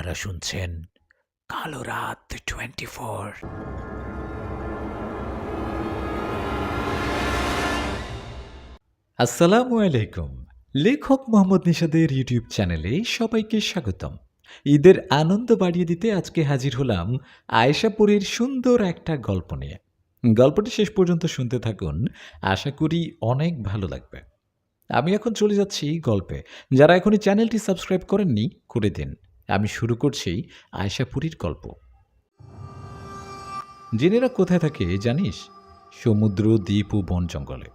আপনারা শুনছেন কালো রাত 24। আসসালামু আলাইকুম। লেখক মোহাম্মদ নিশাদের ইউটিউব চ্যানেলে সবাইকে স্বাগতম। ঈদের আনন্দ বাড়িয়ে দিতে আজকে হাজির হলাম আয়েশাপুরীর সুন্দর একটা গল্প নিয়ে। গল্পটি শেষ পর্যন্ত শুনতে থাকুন, আশা করি অনেক ভালো লাগবে। আমি এখন চলে যাচ্ছি গল্পে। যারা এখনই চ্যানেলটি সাবস্ক্রাইব করেননি, করে দিন। আমি শুরু করছি আয়েশাপুরীর গল্প। জিনেরা কোথায় থাকে জানিস? সমুদ্র, দ্বীপ ও বন জঙ্গলে।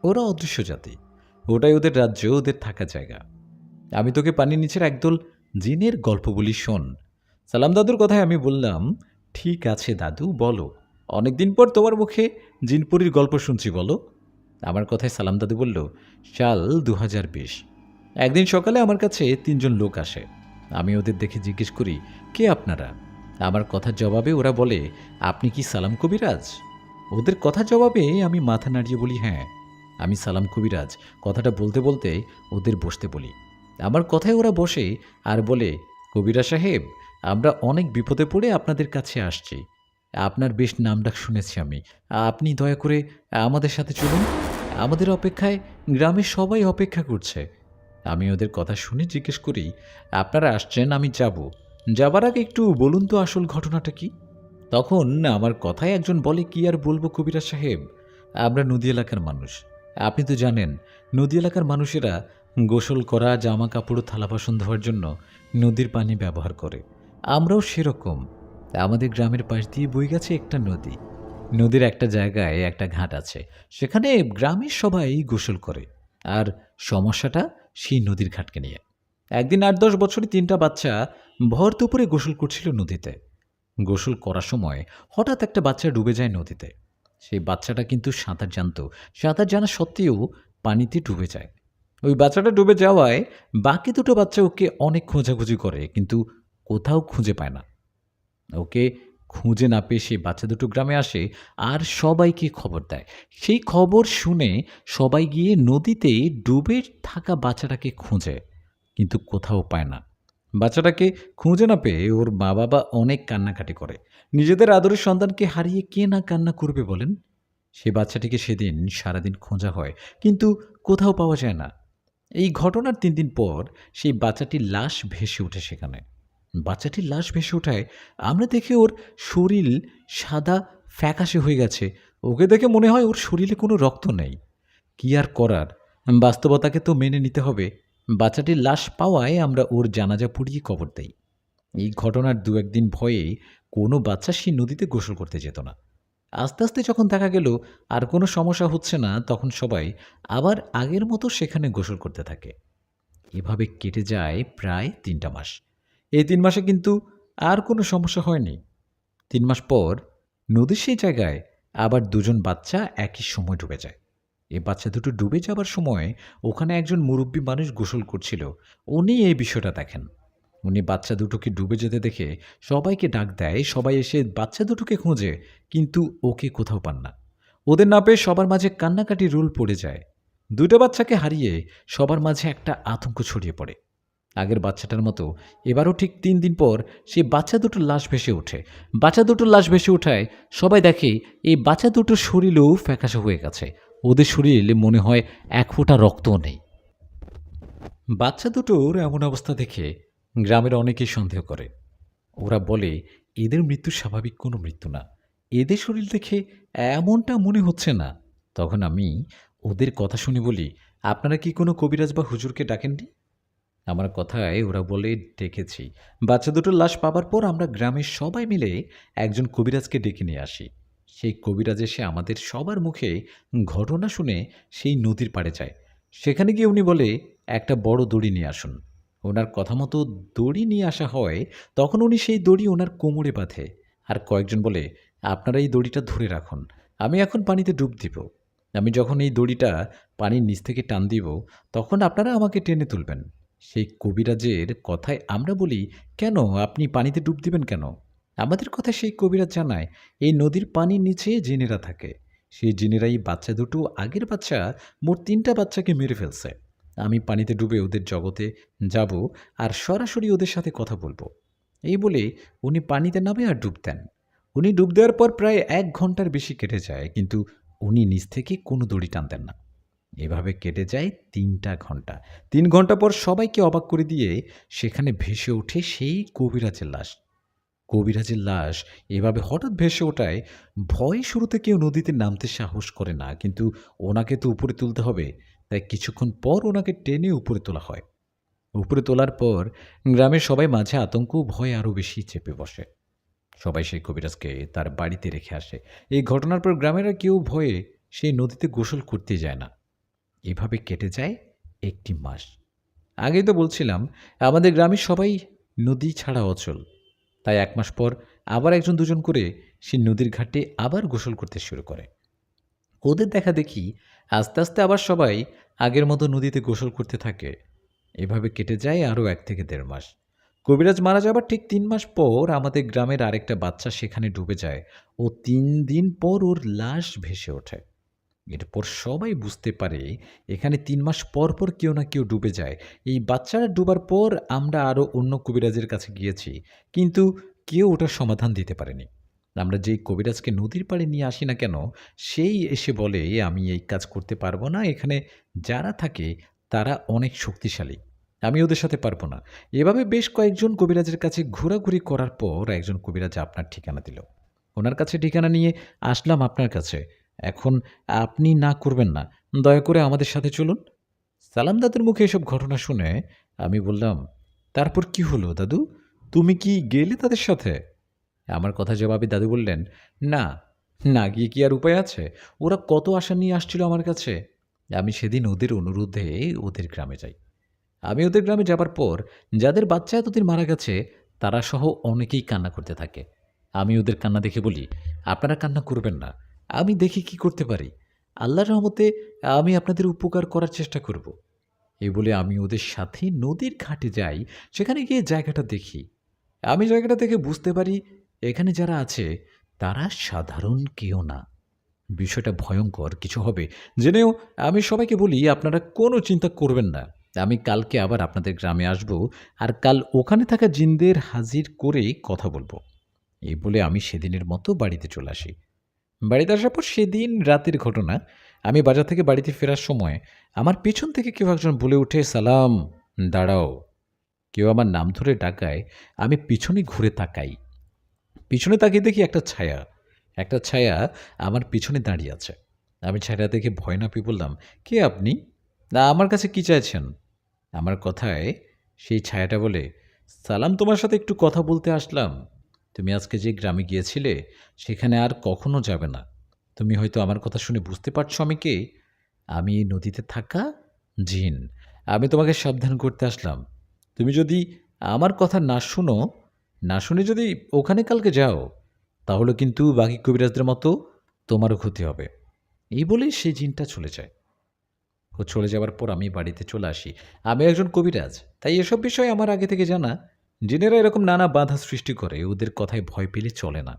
ওরা অদৃশ্য জাতি। ওটাই ওদের রাজ্য, ওদের থাকা জায়গা। আমি তোকে পানির নিচের একদল জিনের গল্প বলি, শোন। সালাম দাদুর কথায় আমি বললাম, ঠিক আছে দাদু, বলো। অনেকদিন পর তোমার মুখে জিনপুরীর গল্প শুনছি, বলো। আমার কথায় সালাম দাদু বলল, সাল 2020। একদিন সকালে আমার কাছে 3জন লোক আসে। আমি ওদের দেখে জিজ্ঞেস করি, কে আপনারা? আমার কথার জবাবে ওরা বলে, আপনি কি সালাম কবিরাজ? ওদের কথার জবাবে আমি মাথা নাড়িয়ে বলি, হ্যাঁ, আমি সালাম কবিরাজ। কথাটা বলতে বলতে ওদের বসতে বলি। আমার কথায় ওরা বসে আর বলে, কবিরা সাহেব, আমরা অনেক বিপদে পড়ে আপনাদের কাছে আসছি। আপনার বেশ নামডাক শুনেছি আমি। আপনি দয়া করে আমাদের সাথে চলুন। আমাদের অপেক্ষায় গ্রামের সবাই অপেক্ষা করছে। আমি ওদের কথা শুনে জিজ্ঞেস করি, আপনারা আসছেন, আমি যাব। যাবার আগে একটু বলুন তো আসল ঘটনাটা কি? তখন আমার কথায় একজন বলে, কি আর বলবো কবিরা সাহেব, আমরা নদী এলাকার মানুষ। আপনি তো জানেন, নদী এলাকার মানুষেরা গোসল করা, জামা কাপড়, থালা বাসন ধোয়ার জন্য নদীর পানি ব্যবহার করে। আমরাও সেরকম। আমাদের গ্রামের পাশ দিয়ে বয়ে গেছে একটা নদী। নদীর একটা জায়গায় একটা ঘাট আছে, সেখানে গ্রামের সবাই গোসল করে। আর সমস্যাটা সেই নদীর ঘাটকে নিয়ে। একদিন 8-10 বছরে 3টা বাচ্চা ভর দুপুরে গোসল করছিল নদীতে। গোসল করার সময় হঠাৎ একটা বাচ্চা ডুবে যায় নদীতে। সেই বাচ্চাটা কিন্তু সাঁতার জানত। সাঁতার জানা সত্ত্বেও পানিতে ডুবে যায়। ওই বাচ্চাটা ডুবে যাওয়ায় বাকি দুটো বাচ্চা ওকে অনেক খোঁজাখুঁজি করে, কিন্তু কোথাও খুঁজে পায় না। ওকে খুঁজে না পেয়ে সেই বাচ্চা দুটো গ্রামে আসে আর সবাইকে খবর দেয়। সেই খবর শুনে সবাই গিয়ে নদীতে ডুবে থাকা বাচ্চাটাকে খোঁজে, কিন্তু কোথাও পায় না। বাচ্চাটাকে খুঁজে না পেয়ে ওর মা বাবা অনেক কান্নাকাটি করে। নিজেদের আদরের সন্তানকে হারিয়ে কে না কান্না করবে বলেন? সে বাচ্চাটিকে সেদিন সারাদিন খোঁজা হয়, কিন্তু কোথাও পাওয়া যায় না। এই ঘটনার 3 দিন পর সেই বাচ্চাটির লাশ ভেসে ওঠে সেখানে। বাচ্চাটির লাশ ভেসে ওঠায় আমরা দেখে ওর শরীর সাদা ফ্যাকাশে হয়ে গেছে। ওকে দেখে মনে হয় ওর শরীরে কোনো রক্ত নেই। কি আর করার, বাস্তবতাকে তো মেনে নিতে হবে। বাচ্চাটির লাশ পাওয়ায় আমরা ওর জানাজা পড়িয়ে কবর দেই। এই ঘটনার 2-1 দিন ভয়ে কোনো বাচ্চা সেই নদীতে গোসল করতে যেত না। আস্তে আস্তে যখন দেখা গেল আর কোনো সমস্যা হচ্ছে না, তখন সবাই আবার আগের মতো সেখানে গোসল করতে থাকে। এভাবে কেটে যায় প্রায় 3টা মাস। এই 3 মাসে কিন্তু আর কোনো সমস্যা হয়নি। 3 মাস পর নদীর সেই জায়গায় আবার 2জন বাচ্চা একই সময় ডুবে যায়। এই বাচ্চা দুটো ডুবে যাবার সময় ওখানে একজন মুরব্বী মানুষ গোসল করছিল। উনি এই বিষয়টা দেখেন। উনি বাচ্চা দুটোকে ডুবে যেতে দেখে সবাইকে ডাক দেয়। সবাই এসে বাচ্চা দুটোকে খোঁজে, কিন্তু ওকে কোথাও পান না। ওদের না পেয়ে সবার মাঝে কান্নাকাটি রোল পড়ে যায়। 2টা বাচ্চাকে হারিয়ে সবার মাঝে একটা আতঙ্ক ছড়িয়ে পড়ে। আগের বাচ্চাটার মতো এবারও ঠিক 3 দিন পর সেই বাচ্চা দুটোর লাশ ভেসে ওঠে। বাচ্চা দুটোর লাশ ভেসে ওঠায় সবাই দেখে এই বাচ্চা দুটোর শরীরেও ফ্যাকাশে হয়ে গেছে। ওদের শরীরে মনে হয় 1 ফোঁটা রক্তও নেই। বাচ্চা দুটোর এমন অবস্থা দেখে গ্রামের অনেকেই সন্দেহ করে। ওরা বলে, এদের মৃত্যু স্বাভাবিক কোনো মৃত্যু না। এদের শরীর দেখে এমনটা মনে হচ্ছে না। তখন আমি ওদের কথা শুনে বলি, আপনারা কি কোনো কবিরাজ বা হুজুরকে ডাকেননি? আমার কথায় ওরা বলে, ডেকেছি। বাচ্চা দুটোর লাশ পাবার পর আমরা গ্রামের সবাই মিলে একজন কবিরাজকে ডেকে নিয়ে আসি। সেই কবিরাজ এসে আমাদের সবার মুখে ঘটনা শুনে সেই নদীর পাড়ে যায়। সেখানে গিয়ে উনি বলে, একটা বড় দড়ি নিয়ে আসুন। ওনার কথা মতো দড়ি নিয়ে আসা হয়। তখন উনি সেই দড়ি ওনার কোমরে বাঁধে। আর কয়েকজন বলে, আপনারা এই দড়িটা ধরে রাখুন, আমি এখন পানিতে ডুব দিব। আমি যখন এই দড়িটা পানির নিচ থেকে টান দিব, তখন আপনারা আমাকে টেনে তুলবেন। সেই কবিরাজের কথায় আমরা বলি, কেন আপনি পানিতে ডুব দিবেন কেন? আমাদের কথা সেই কবিরাজ জানায়, এই নদীর পানির নিচে জিনেরা থাকে। সেই জিনেরাই বাচ্চা দুটো, আগের বাচ্চা মোট 3টা বাচ্চাকে মেরে ফেলছে। আমি পানিতে ডুবে ওদের জগতে যাব আর সরাসরি ওদের সাথে কথা বলবো। এই বলে উনি পানিতে নামে আর ডুব দেন। উনি ডুব দেওয়ার পর প্রায় ১ ঘন্টার বেশি কেটে যায়, কিন্তু উনি নিচ থেকে কোনো দড়ি টানতেন না। এভাবে কেটে যায় ৩টা ঘন্টা। ৩ ঘন্টা পর সবাইকে অবাক করে দিয়ে সেখানে ভেসে ওঠে সেই কবিরাজের লাশ। কবিরাজের লাশ এভাবে হঠাৎ ভেসে ওঠায় ভয়ে শুরুতে কেউ নদীতে নামতে সাহস করে না, কিন্তু ওনাকে তো উপরে তুলতে হবে, তাই কিছুক্ষণ পর ওনাকে টেনে উপরে তোলা হয়। উপরে তোলার পর গ্রামের সবাই মাঝে আতঙ্ক ও ভয় আরও বেশি চেপে বসে। সবাই সেই কবিরাজকে তার বাড়িতে রেখে আসে। এই ঘটনার পর গ্রামের আর কেউ ভয়ে সেই নদীতে গোসল করতে যায় না। এভাবে কেটে যায় ১টি মাস। আগেই তো বলছিলাম আমাদের গ্রামের সবাই নদী ছাড়া অচল। তাই ১ মাস পর আবার একজন দুজন করে সেই নদীর ঘাটে আবার গোসল করতে শুরু করে। ওদের দেখা দেখি আস্তে আস্তে আবার সবাই আগের মতো নদীতে গোসল করতে থাকে। এভাবে কেটে যায় আরও ১ থেকে ১.৫ মাস। কবিরাজ মারা যাবার ঠিক ৩ মাস পর আমাদের গ্রামের আরেকটা বাচ্চা সেখানে ডুবে যায় ও ৩ দিন পর ওর লাশ ভেসে ওঠে। এরপর সবাই বুঝতে পারে এখানে ৩ মাস পর পর কেউ না কেউ ডুবে যায়। এই বাচ্চারা ডুবার পর আমরা আরও অন্য কবিরাজের কাছে গিয়েছি, কিন্তু কেউ ওটার সমাধান দিতে পারেনি। আমরা যেই কবিরাজকে নদীর পাড়ে নিয়ে আসি না কেন, সেই এসে বলে আমি এই কাজ করতে পারবো না, এখানে যারা থাকে তারা অনেক শক্তিশালী, আমি ওদের সাথে পারবো না। এভাবে বেশ কয়েকজন কবিরাজের কাছে ঘোরাঘুরি করার পর একজন কবিরাজ আপনার ঠিকানা দিল। ওনার কাছে ঠিকানা নিয়ে আসলাম আপনার কাছে। এখন আপনি না করবেন না, দয়া করে আমাদের সাথে চলুন। সালাম দাদুর মুখে এসব ঘটনা শুনে আমি বললাম, তারপর কি হলো দাদু? তুমি কি গেলে তাদের সাথে? আমার কথা জবাবে দাদু বললেন, না, না গিয়ে কি আর উপায় আছে? ওরা কত আশা নিয়ে আসছিল আমার কাছে। আমি সেদিন ওদের অনুরোধে ওদের গ্রামে যাই। আমি ওদের গ্রামে যাবার পর যাদের বাচ্চা এতদিন মারা গেছে তারা সহ অনেকেই কান্না করতে থাকে। আমি ওদের কান্না দেখে বলি, আপনারা কান্না করবেন না, আমি দেখি কি করতে পারি। আল্লাহর রহমতে আমি আপনাদের উপকার করার চেষ্টা করব। এই বলে আমি ওদের সাথে নদীর ঘাটে যাই। সেখানে গিয়ে জায়গাটা দেখি। আমি জায়গাটা দেখে বুঝতে পারি এখানে যারা আছে তারা সাধারণ কেউ না। বিষয়টা ভয়ঙ্কর কিছু হবে জেনেও আমি সবাইকে বলি, আপনারা কোনো চিন্তা করবেন না, আমি কালকে আবার আপনাদের গ্রামে আসব আর কাল ওখানে থাকা জিনদের হাজির করে কথা বলবো। এই বলে আমি সেদিনের মতো বাড়িতে চলে আসি। বাড়িতে আসার পর সেদিন রাতের ঘটনা, আমি বাজার থেকে বাড়িতে ফেরার সময় আমার পেছন থেকে কেউ একজন বলে ওঠে, সালাম, দাঁড়াও। কেউ আমার নাম ধরে ডাকায় আমি পিছনে ঘুরে তাকাই। পিছনে তাকিয়ে দেখি একটা ছায়া আমার পিছনে দাঁড়িয়ে আছে। আমি ছায়াটা দেখে ভয় না পেয়ে বললাম, কে আপনি? না, আমার কাছে কি চাইছেন? আমার কথায় সেই ছায়াটা বলে, সালাম, তোমার সাথে একটু কথা বলতে আসলাম। তুমি আজকে যে গ্রামে গিয়েছিলে সেখানে আর কখনো যাবে না। তুমি হয়তো আমার কথা শুনে বুঝতে পারছো আমি কে। আমি এই নদীতে থাকা জিন। আমি তোমাকে সাবধান করতে আসলাম। তুমি যদি আমার কথা না শুনে যদি ওখানে কালকে যাও, তাহলে কিন্তু বাকি কবিরাজদের মতো তোমারও ক্ষতি হবে। এই বলেই সেই জিনটা চলে যায়। ও চলে যাওয়ার পর আমি বাড়িতে চলে আসি। আমি একজন কবিরাজ, তাই এসব বিষয় আমার আগে থেকে জানা। জিনেরা এরকম নানা বাধা সৃষ্টি করে, ওদের কথায় ভয় পেলে চলে না।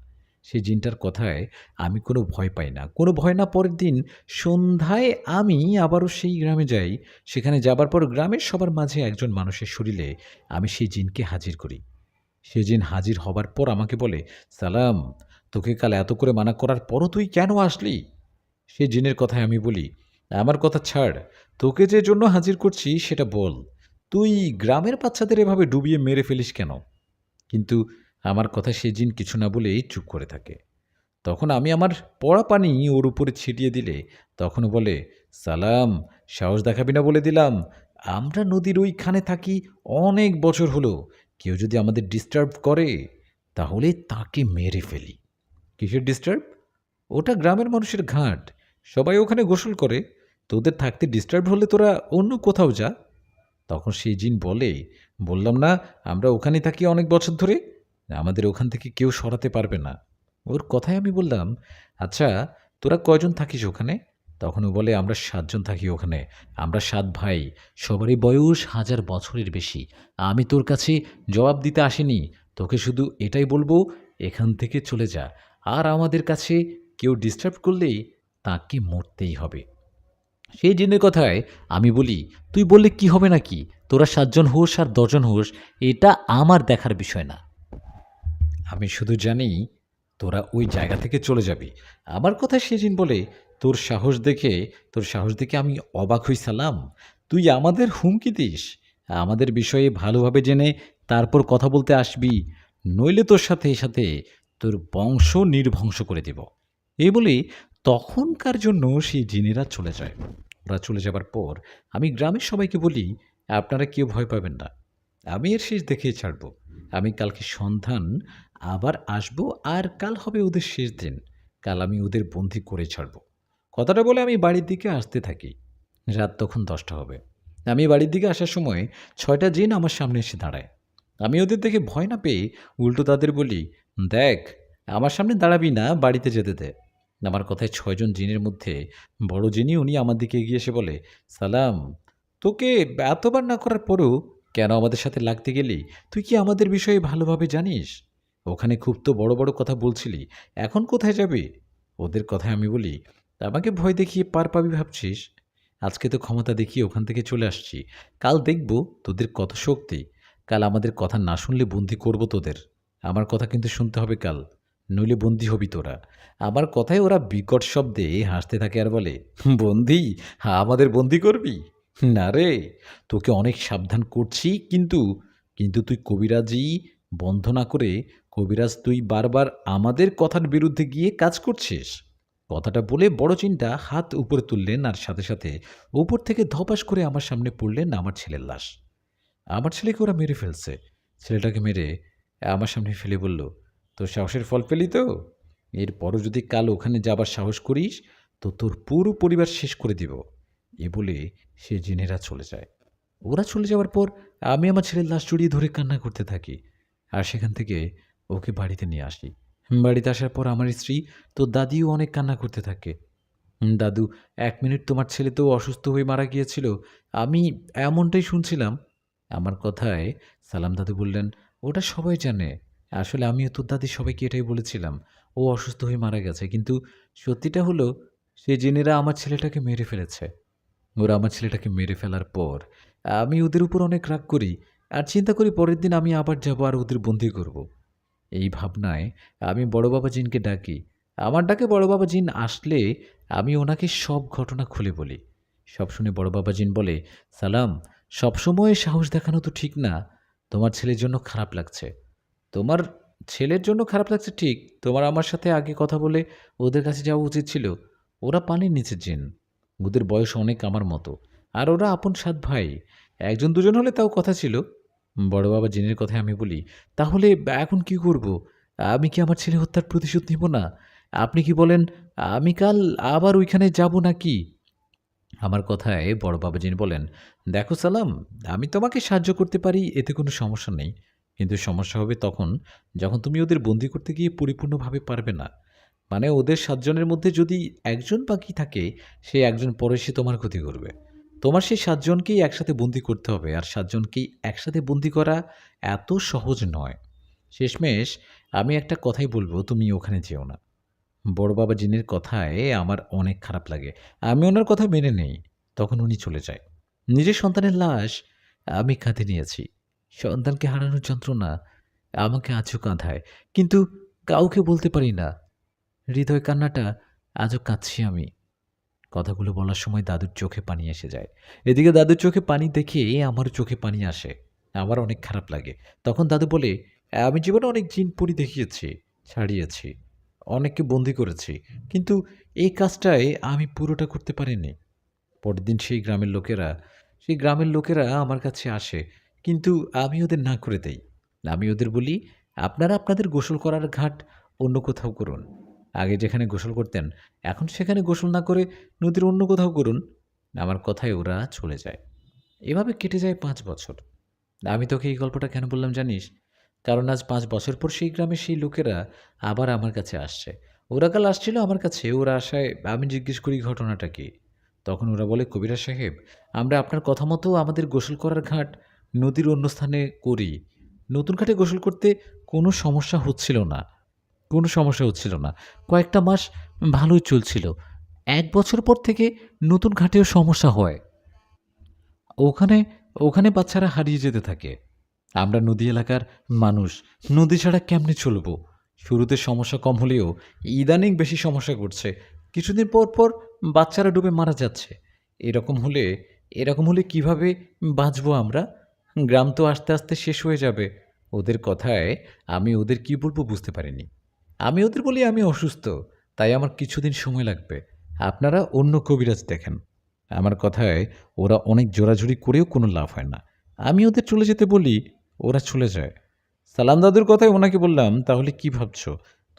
সেই জিনটার কথায় আমি কোনো ভয় পাই না, কোনো ভয় না। পরের দিন সন্ধ্যায় আমি আবারও সেই গ্রামে যাই। সেখানে যাবার পর গ্রামের সবার মাঝে একজন মানুষের শরীরে আমি সেই জিনকে হাজির করি। সে জিন হাজির হবার পর আমাকে বলে, সালাম, তোকে কাল এত করে মানা করার পরও তুই কেন আসলি? সে জিনের কথায় আমি বলি, আমার কথা ছাড়, তোকে যে জন্য হাজির করছি সেটা বল। তুই গ্রামের বাচ্চাদের এভাবে ডুবিয়ে মেরে ফেলিস কেন? কিন্তু আমার কথা সে জিন কিছু না বলেই চুপ করে থাকে। তখন আমি আমার পড়া পানি ওর উপরে ছিটিয়ে দিলে তখনও বলে, সালাম, সাহস দেখাবি না বলে দিলাম। আমরা নদীর ওইখানে থাকি অনেক বছর হলো। কেউ যদি আমাদের ডিস্টার্ব করে তাহলে তাকে মেরে ফেলি। কিসের ডিস্টার্ব? ওটা গ্রামের মানুষের ঘাট, সবাই ওখানে গোসল করে। তোদের থাকতে ডিস্টার্ব হলে তোরা অন্য কোথাও যা। তখন সেই জিন বলে, বললাম না আমরা ওখানে থাকি অনেক বছর ধরে, আমাদের ওখান থেকে কেউ সরাতে পারবে না। ওর কথায় আমি বললাম, আচ্ছা তোরা কয়জন থাকিস ওখানে? তখন ও বলে, আমরা 7 জন থাকি ওখানে। আমরা 7 ভাই, সবারই বয়স 1000 বছরের বেশি। আমি তোর কাছে জবাব দিতে আসিনি, তোকে শুধু এটাই বলবো, এখান থেকে চলে যা। আর আমাদের কাছে কেউ ডিস্টার্ব করলেই তাকে মরতেই হবে। সেই জিনের কথায় আমি বলি, তুই বললে কি হবে নাকি? তোরা 7 জন হোস আর 10 জন হোস, এটা আমার দেখার বিষয় না। আমি শুধু জানি তোরা ওই জায়গা থেকে চলে যাবি। আমার কথা সে জিন বলে, তোর সাহস দেখে আমি অবাক হই সালাম। তুই আমাদের হুমকি দিস, আমাদের বিষয়ে ভালোভাবে জেনে তারপর কথা বলতে আসবি, নইলে তোর সাথে তোর বংশ নির্বংশ করে দেব। এই বলে তখনকার জন্য সেই জিনেরা চলে যায়। ওরা চলে যাবার পর আমি গ্রামের সবাইকে বলি, আপনারা কেউ ভয় পাবেন না, আমি এর শেষ দেখেই ছাড়ব। আমি কালকে সন্ধান আবার আসব, আর কাল হবে ওদের শেষ দিন। কাল আমি ওদের বন্দি করে ছাড়ব। কথাটা বলে আমি বাড়ির দিকে আসতে থাকি। রাত তখন 10টা হবে। আমি বাড়ির দিকে আসার সময় 6টা জিন আমার সামনে এসে দাঁড়ায়। আমি ওদের দেখে ভয় না পেয়ে উল্টো তাদের বলি, দেখ, আমার সামনে দাঁড়াবি না, বাড়িতে যেতে দে। আমার কথায় 6জন জিনের মধ্যে বড় জিনি উনি আমার দিকে এগিয়ে এসে বলে, সালাম, তোকে এতবার না করার পরেও কেন আমাদের সাথে লাগতে গেলি? তুই কি আমাদের বিষয়ে ভালোভাবে জানিস? ওখানে খুব তো বড় বড় কথা বলছিলি, এখন কোথায় যাবি? ওদের কথায় আমি বলি, আমাকে ভয় দেখিয়ে পার পাবি ভাবছিস? আজকে তো ক্ষমতা দেখিয়ে ওখান থেকে চলে আসছি, কাল দেখব তোদের কত শক্তি। কাল আমাদের কথা না শুনলে বন্দি করব তোদের। আমার কথা কিন্তু শুনতে হবে কাল, নইলে বন্দি হবি তোরা। আমার কথায় ওরা বিকট শব্দে হাসতে থাকে আর বলে, বন্দি? আমাদের বন্দি করবি? না রে, তোকে অনেক সাবধান করছি, কিন্তু কিন্তু তুই কবিরাজি বন্ধ না করে কবিরাজ তুই বারবার আমাদের কথার বিরুদ্ধে গিয়ে কাজ করছিস। কথাটা বলে বড় চিন্তা হাত উপরে তুললেন, আর সাথে উপর থেকে ধপাস করে আমার সামনে পড়লেন আমার ছেলের লাশ। আমার ছেলেকে ওরা মেরে ফেলছে। ছেলেটাকে মেরে আমার সামনে ফেলে বলল, তোর সাহসের ফল পেলি তো? এরপরও যদি কাল ওখানে যাবার সাহস করিস তো তোর পুরো পরিবার শেষ করে দিব। এ বলে সে জিনেরা চলে যায়। ওরা চলে যাওয়ার পর আমি আমার ছেলের লাশ জড়িয়ে ধরে কান্না করতে থাকি, আর সেখান থেকে ওকে বাড়িতে নিয়ে আসি। বাড়িতে আসার পর আমার স্ত্রী তো দাদিও অনেক কান্না করতে থাকে। দাদু, 1 মিনিট তোমার ছেলে তো অসুস্থ হয়ে মারা গিয়েছিল, আমি এমনটাই শুনছিলাম। আমার কথায় সালাম দাদু বললেন, ওটা সবাই জানে। আসলে আমিও তোর দাদি সবাইকে এটাই বলেছিলাম, ও অসুস্থ হয়ে মারা গেছে, কিন্তু সত্যিটা হলো সেই জিনেরা আমার ছেলেটাকে মেরে ফেলেছে। ওরা আমার ছেলেটাকে মেরে ফেলার পর আমি ওদের উপর অনেক রাগ করি, আর চিন্তা করি পরের দিন আমি আবার যাব আর ওদের বন্দি করব। এই ভাবনায় আমি বড় বাবা জিনকে ডাকি। আমার ডাকে বড় বাবা জিন আসলে আমি ওনাকে সব ঘটনা খুলে বলি। সব শুনে বড় বাবা জিন বলে, সালাম, সবসময় সাহস দেখানো তো ঠিক না। তোমার ছেলের জন্য খারাপ লাগছে। তোমার ছেলের জন্য খারাপ লাগছে ঠিক, তোমার আমার সাথে আগে কথা বলে ওদের কাছে যাওয়া উচিত ছিল। ওরা পানির নিচে জিন, ওদের বয়স অনেক আমার মতো, আর ওরা আপন 7 ভাই। একজন দুজন হলে তাও কথা ছিল। বড় বাবা জিনের কথায় আমি বলি, তাহলে এখন কি করব? আমি কি আমার ছেলে হত্যার প্রতিশোধ নিব না? আপনি কি বলেন, আমি কাল আবার ওইখানে যাব নাকি? আমার কথায় বড় বাবাজিন বলেন, দেখো সালাম, আমি তোমাকে সাহায্য করতে পারি, এতে কোনো সমস্যা নেই। কিন্তু সমস্যা হবে তখন যখন তুমি ওদের বন্দি করতে গিয়ে পরিপূর্ণভাবে পারবে না। মানে ওদের 7জনের মধ্যে যদি একজন বাকি থাকে, সে একজন পরে সে তোমার ক্ষতি করবে। তোমার সেই 7জনকেই একসাথে বন্দি করতে হবে, আর 7জনকেই একসাথে বন্দি করা এত সহজ নয়। শেষমেশ আমি একটা কথাই বলবো, তুমি ওখানে যেও না। বড় বাবা জিনের কথায় আমার অনেক খারাপ লাগে। আমি ওনার কথা মেনে নেই। তখন উনি চলে যায়। নিজের সন্তানের লাশ আমি কাঁধে নিয়েছি। সন্তানকে হারানোর যন্ত্রণা আমাকে আজও কাঁধায়। কিন্তু কাউকে বলতে পারি না। হৃদয় কান্নাটা আজও কাঁদছি আমি। কথাগুলো বলার সময় দাদুর চোখে পানি এসে যায়। এদিকে দাদুর চোখে পানি দেখে আমারও চোখে পানি আসে। আমার অনেক খারাপ লাগে। তখন দাদু বলে, আমি জীবনে অনেক জিন পরী দেখিয়েছি, ছাড়িয়েছি, অনেককে বন্দি করেছি, কিন্তু এই কাজটায় আমি পুরোটা করতে পারিনি। পরের দিন সেই গ্রামের লোকেরা আমার কাছে আসে, কিন্তু আমি ওদের না করে দেই। আমি ওদের বলি, আপনারা আপনাদের গোসল করার ঘাট অন্য কোথাও করুন। আগে যেখানে গোসল করতেন, এখন সেখানে গোসল না করে নদীর অন্য কোথাও করুন। আমার কথায় ওরা চলে যায়। এভাবে কেটে যায় 5 বছর। আমি তোকে এই গল্পটা কেন বললাম জানিস? কারণ আজ 5 বছর পর সেই গ্রামের সেই লোকেরা আবার আমার কাছে আসছে। ওরা কাল আসছিল আমার কাছে, ওরা আসায় আমি জিজ্ঞেস করি ঘটনাটা কী। তখন ওরা বলে, কবিরাজ সাহেব, আমরা আপনার কথা মতো আমাদের গোসল করার ঘাট নদীর অন্য স্থানে করি। নতুন ঘাটে গোসল করতে কোনো সমস্যা হচ্ছিল না। কয়েকটা মাস ভালোই চলছিল। 1 বছর পর থেকে নতুন ঘাটেও সমস্যা হয়। ওখানে ওখানে বাচ্চারা হারিয়ে যেতে থাকে। আমরা নদী এলাকার মানুষ, নদী ছাড়া কেমনে চলবো? শুরুতে সমস্যা কম হলেও ইদানিং বেশি সমস্যা করছে। কিছুদিন পর পর বাচ্চারা ডুবে মারা যাচ্ছে। এরকম হলে এরকম হলে কিভাবে বাঁচবো আমরা? গ্রাম তো আস্তে আস্তে শেষ হয়ে যাবে। ওদের কথায় আমি ওদের কি বলবো বুঝতে পারিনি। আমি ওদের বলি আমি অসুস্থ, তাই আমার কিছুদিন সময় লাগবে। আপনারা অন্য কবিরাজ দেখেন। আমার কথায় ওরা অনেক জোরাজুরি করেও কোনো লাভ হয় না। আমি ওদের চলে যেতে বলি, ওরা চলে যায়। সালাম দাদুর কথায় ওনাকে বললাম, তাহলে কি ভাবছো?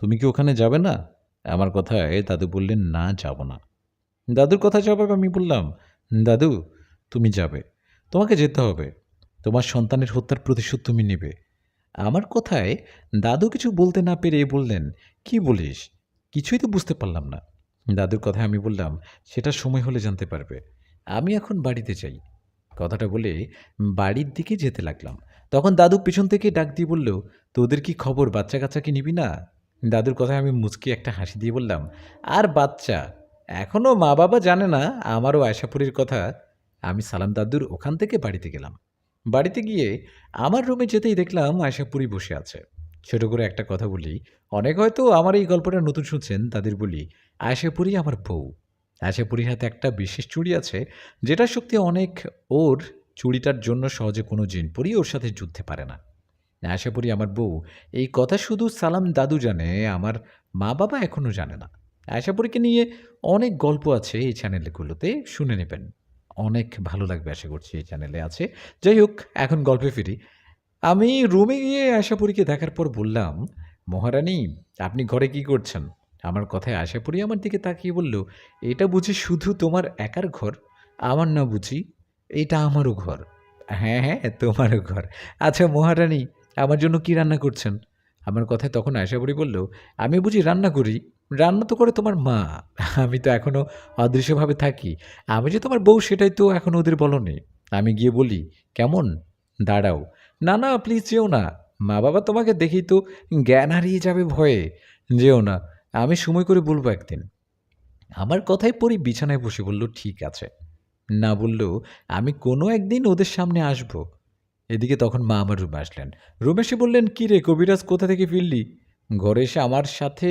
তুমি কি ওখানে যাবে না? আমার কথায় দাদু বললেন, না যাব না। দাদুর কথা জবাবে আমি বললাম, দাদু তুমি যাবে, তোমাকে যেতে হবে। তোমার সন্তানের হত্যার প্রতিশোধ তুমি নেবে। আমার কথায় দাদু কিছু বলতে না পেরে বললেন, কি বলিস? কিছুই তো বুঝতে পারলাম না। দাদুর কথায় আমি বললাম, সেটা সময় হলে জানতে পারবে। আমি এখন বাড়িতে চাই। কথাটা বলে বাড়ির দিকে যেতে লাগলাম। তখন দাদু পিছন থেকে ডাক দিয়ে বলল, তোদের কি খবর, বাচ্চা কাচ্চা কি নিবি না? দাদুর কথায় আমি মুচকি একটা হাসি দিয়ে বললাম, আর বাচ্চা, এখনও মা বাবা জানে না আমারও আয়শাপুরীর কথা। আমি সালাম দাদুর ওখান থেকে বাড়িতে গেলাম। বাড়িতে গিয়ে আমার রুমে যেতেই দেখলাম আয়শাপুরী বসে আছে। ছোট করে একটা কথা বলি, অনেক হয়তো আমার এই গল্পটা নতুন শুনছেন, তাদের বলি, আয়শাপুরী আমার বউ। আয়শাপুরীর হাতে একটা বিশেষ চুড়ি আছে, যেটার শক্তি অনেক। ওর চুড়িটার জন্য সহজে কোনো জিনপরি ওর সাথে যুদ্ধে পারে না। আশাপুরি আমার বউ, এই কথা শুধু সালাম দাদু জানে, আমার মা বাবা এখনও জানে না। আশাপুরীকে নিয়ে অনেক গল্প আছে এই চ্যানেলগুলোতে, শুনে নেবেন। অনেক ভালো লাগবে আশা করছি এই চ্যানেলে আছে। যাই হোক, এখন গল্পে ফিরি। আমি রুমে গিয়ে আশাপুরীকে দেখার পর বললাম, মহারানী আপনি ঘরে কি করছেন? আমার কথায় আশাপুরী আমার দিকে তাকিয়ে বলল, এটা বুঝি শুধু তোমার একার ঘর? আমার না বুঝি, এটা আমারও ঘর। হ্যাঁ হ্যাঁ, তোমারও ঘর। আচ্ছা মহারানী, আমার জন্য কি রান্না করছেন? আমার কথায় তখন আশাপুরী বলল, আমি বুঝি রান্না করি? রান্না তো করে তোমার মা। আমি তো এখনও অদৃশ্যভাবে থাকি। আমি যে তোমার বউ সেটাই তো এখন ওদের বলনি। আমি গিয়ে বলি, কেমন? দাঁড়াও, না না প্লিজ যেও না। মা বাবা তোমাকে দেখেই তো জ্ঞান হারিয়ে যাবে ভয়ে। যেও না, আমি সময় করে বলবো একদিন। আমার কথায় পরি বিছানায় বসে বলল, ঠিক আছে। না বললেও আমি কোনো একদিন ওদের সামনে আসব। এদিকে তখন মা আমার রুমে আসলেন। রুমে এসে বললেন, কী রে কবিরাজ, কোথা থেকে ফিরলি? ঘরে এসে আমার সাথে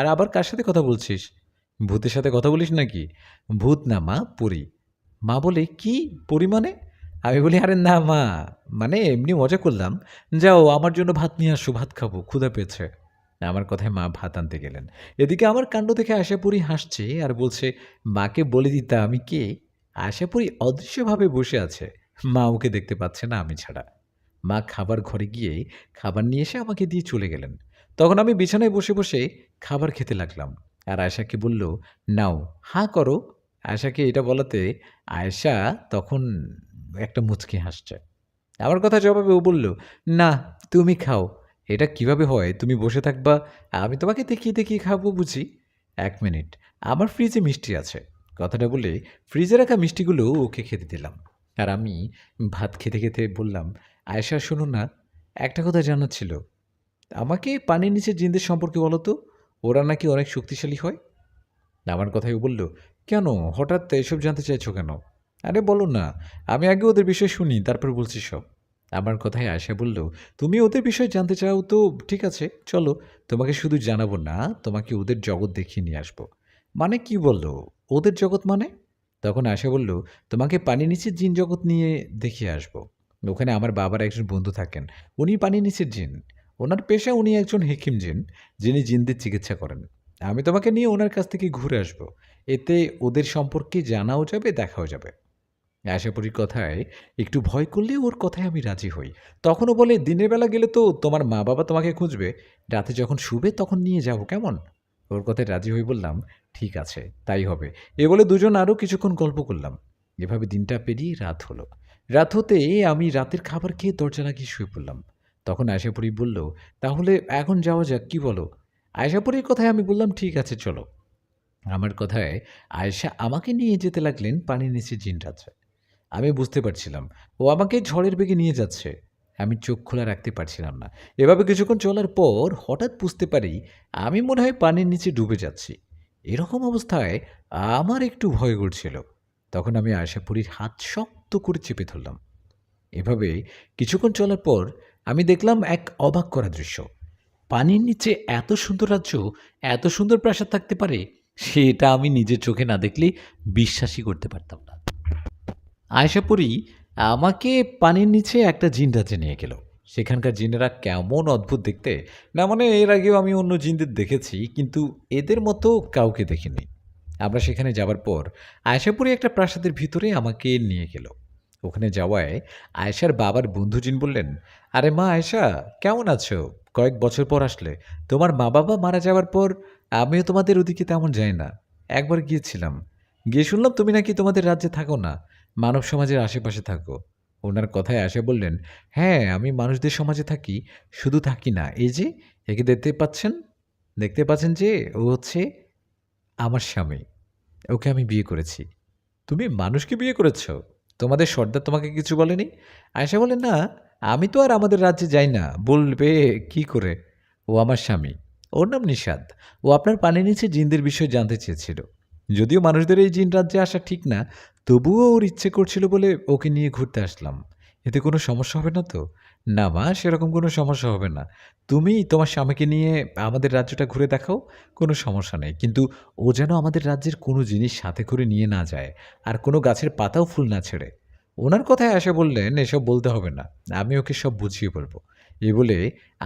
আবার কার সাথে কথা বলছিস? ভূতের সাথে কথা বলিস নাকি? ভূত না মা, পরী। মা বলে, কি পরী মানে? আমি বলি, আরে না মা, মানে এমনি মজা করলাম। যাও আমার জন্য ভাত নিয়ে আসো, ভাত খাবো, ক্ষুধা পেয়েছে। আমার কথায় মা ভাত আনতে গেলেন। এদিকে আমার কাণ্ড দেখে আশাপুরী হাসছে আর বলছে, মাকে বলে দিতা আমি কে। আশাপুরী অদৃশ্যভাবে বসে আছে। মা ওকে দেখতে পাচ্ছে না আমি ছাড়া। মা খাবার ঘরে গিয়ে খাবার নিয়ে এসে আমাকে দিয়ে চলে গেলেন। তখন আমি বিছানায় বসে বসে খাবার খেতে লাগলাম। আর আয়েশাকে বলল, নাও হাঁ করো। আয়েশাকে এটা বলাতে আয়েশা তখন একটা মুচকি হাসছে। আমার কথা জবাবে ও বলল, না তুমি খাও। এটা কিভাবে হয়, তুমি বসে থাকবা, আমি তোমাকে দেখিয়ে দেখিয়ে খাবো বুঝি? এক মিনিট, আমার ফ্রিজে মিষ্টি আছে। কথাটা বলে ফ্রিজে রাখা মিষ্টিগুলো ওকে খেতে দিলাম। আর আমি ভাত খেতে খেতে বললাম, আয়েশা শোনো না, একটা কথা জানার ছিল। আমাকে পানির নিচে জিনদের সম্পর্কে বলো তো, ওরা নাকি অনেক শক্তিশালী হয়। আমার কথাই ও বলল, কেন হঠাৎ এসব জানতে চাইছো কেন? আরে বলো না, আমি আগে ওদের বিষয় শুনি তারপর বলছি সব। আমার কথায় আয়শা বলল, তুমি ওদের বিষয় জানতে চাও তো ঠিক আছে, চলো, তোমাকে শুধু জানাবো না, তোমাকে ওদের জগৎ দেখিয়ে নিয়ে আসবো। মানে কি বললো, ওদের জগৎ মানে? তখন আয়শা বলল, তোমাকে পানির নিচের জিন জগৎ নিয়ে দেখিয়ে আসবো। ওখানে আমার বাবার একজন বন্ধু থাকেন, উনি পানির নিচের জিন। ওনার পেশা, উনি একজন হেকিম জিন, যিনি জিনদের চিকিৎসা করেন। আমি তোমাকে নিয়ে ওনার কাছ থেকে ঘুরে আসবো। এতে ওদের সম্পর্কে জানাও যাবে, দেখাও যাবে। আশাপুরীর কথায় একটু ভয় করলে ওর কথায় আমি রাজি হই। তখনও বলে, দিনের বেলা গেলে তো তোমার মা বাবা তোমাকে খুঁজবে, রাতে যখন শুবে তখন নিয়ে যাবো, কেমন? ওর কথায় রাজি হই বললাম, ঠিক আছে তাই হবে। এ বলে দুজন আরও কিছুক্ষণ গল্প করলাম। এভাবে দিনটা পেরিয়ে রাত হলো। রাত হতে আমি রাতের খাবার খেয়ে দরজা লাগিয়ে শুয়ে পড়লাম। তখন আশাপুরী বলল, তাহলে এখন যাওয়া যাক, কি বলো? আয়শাপুরীর কথায় আমি বললাম, ঠিক আছে চলো। আমার কথায় আয়েশা আমাকে নিয়ে যেতে লাগলেন পানির নিচে জিনরাজ্যে। আমি বুঝতে পারছিলাম ও আমাকে ঝড়ের বেগে নিয়ে যাচ্ছে। আমি চোখ খোলা রাখতে পারছিলাম না। এভাবে কিছুক্ষণ চলার পর হঠাৎ বুঝতে পারি আমি মনে হয় পানির নিচে ডুবে যাচ্ছি। এরকম অবস্থায় আমার একটু ভয় করছিল। তখন আমি আশাপুরীর হাত শক্ত করে চেপে ধরলাম। এভাবে কিছুক্ষণ চলার পর আমি দেখলাম এক অবাক করা দৃশ্য। পানির নিচে এত সুন্দর রাজ্য, এত সুন্দর প্রাসাদ থাকতে পারে, সেটা আমি নিজের চোখে না দেখলে বিশ্বাসই করতে পারতাম না। আয়শাপুরী আমাকে পানির নিচে একটা জিন রাজ্যে নিয়ে গেল। সেখানকার জিনেরা কেমন অদ্ভুত দেখতে! না মানে এর আগেও আমি অন্য জিনদের দেখেছি, কিন্তু এদের মতো কাউকে দেখিনি। আমরা সেখানে যাবার পর আয়শাপুরী একটা প্রাসাদের ভিতরে আমাকে নিয়ে গেল। ওখানে যাওয়ায় আয়েশার বাবার বন্ধু জিন বললেন, আরে মা আয়েশা, কেমন আছো? কয়েক বছর পর আসলে। তোমার মা বাবা মারা যাওয়ার পর আমিও তোমাদের ওদিকে তেমন যাই না। একবার গিয়েছিলাম, গিয়ে শুনলাম তুমি নাকি তোমাদের রাজ্যে থাকো না, মানব সমাজের আশেপাশে থাকো। ওনার কথায় আশা বললেন, হ্যাঁ আমি মানুষদের সমাজে থাকি, শুধু থাকি না, এই যে একে দেখতে পাচ্ছেন যে ও হচ্ছে আমার স্বামী, ওকে আমি বিয়ে করেছি। তুমি মানুষকে বিয়ে করেছ? তোমাদের সর্দার তোমাকে কিছু বলেনি? আয়েশা বললেন, না আমি তো আর আমাদের রাজ্যে যাই না, বলবে কি করে? ও আমার স্বামী, ওর নাম নিষাদ। ও আপনার পানির নিচে জিনদের বিষয়ে জানতে চেয়েছিল। যদিও মানুষদের এই জিন রাজ্যে আসা ঠিক না, তবুও ওর ইচ্ছে করছিল বলে ওকে নিয়ে ঘুরতে আসলাম। এতে কোনো সমস্যা হবে না তো? না মা, সেরকম কোনো সমস্যা হবে না। তুমি তোমার স্বামীকে নিয়ে আমাদের রাজ্যটা ঘুরে দেখাও, কোনো সমস্যা নেই। কিন্তু ও যেন আমাদের রাজ্যের কোনো জিনিস সাথে করে নিয়ে না যায়, আর কোনো গাছের পাতাও ফুল না ছেড়ে। ওনার কথায় আশা বললেন, এসব বলতে হবে না, আমি ওকে সব বুঝিয়ে বলবো। এই বলে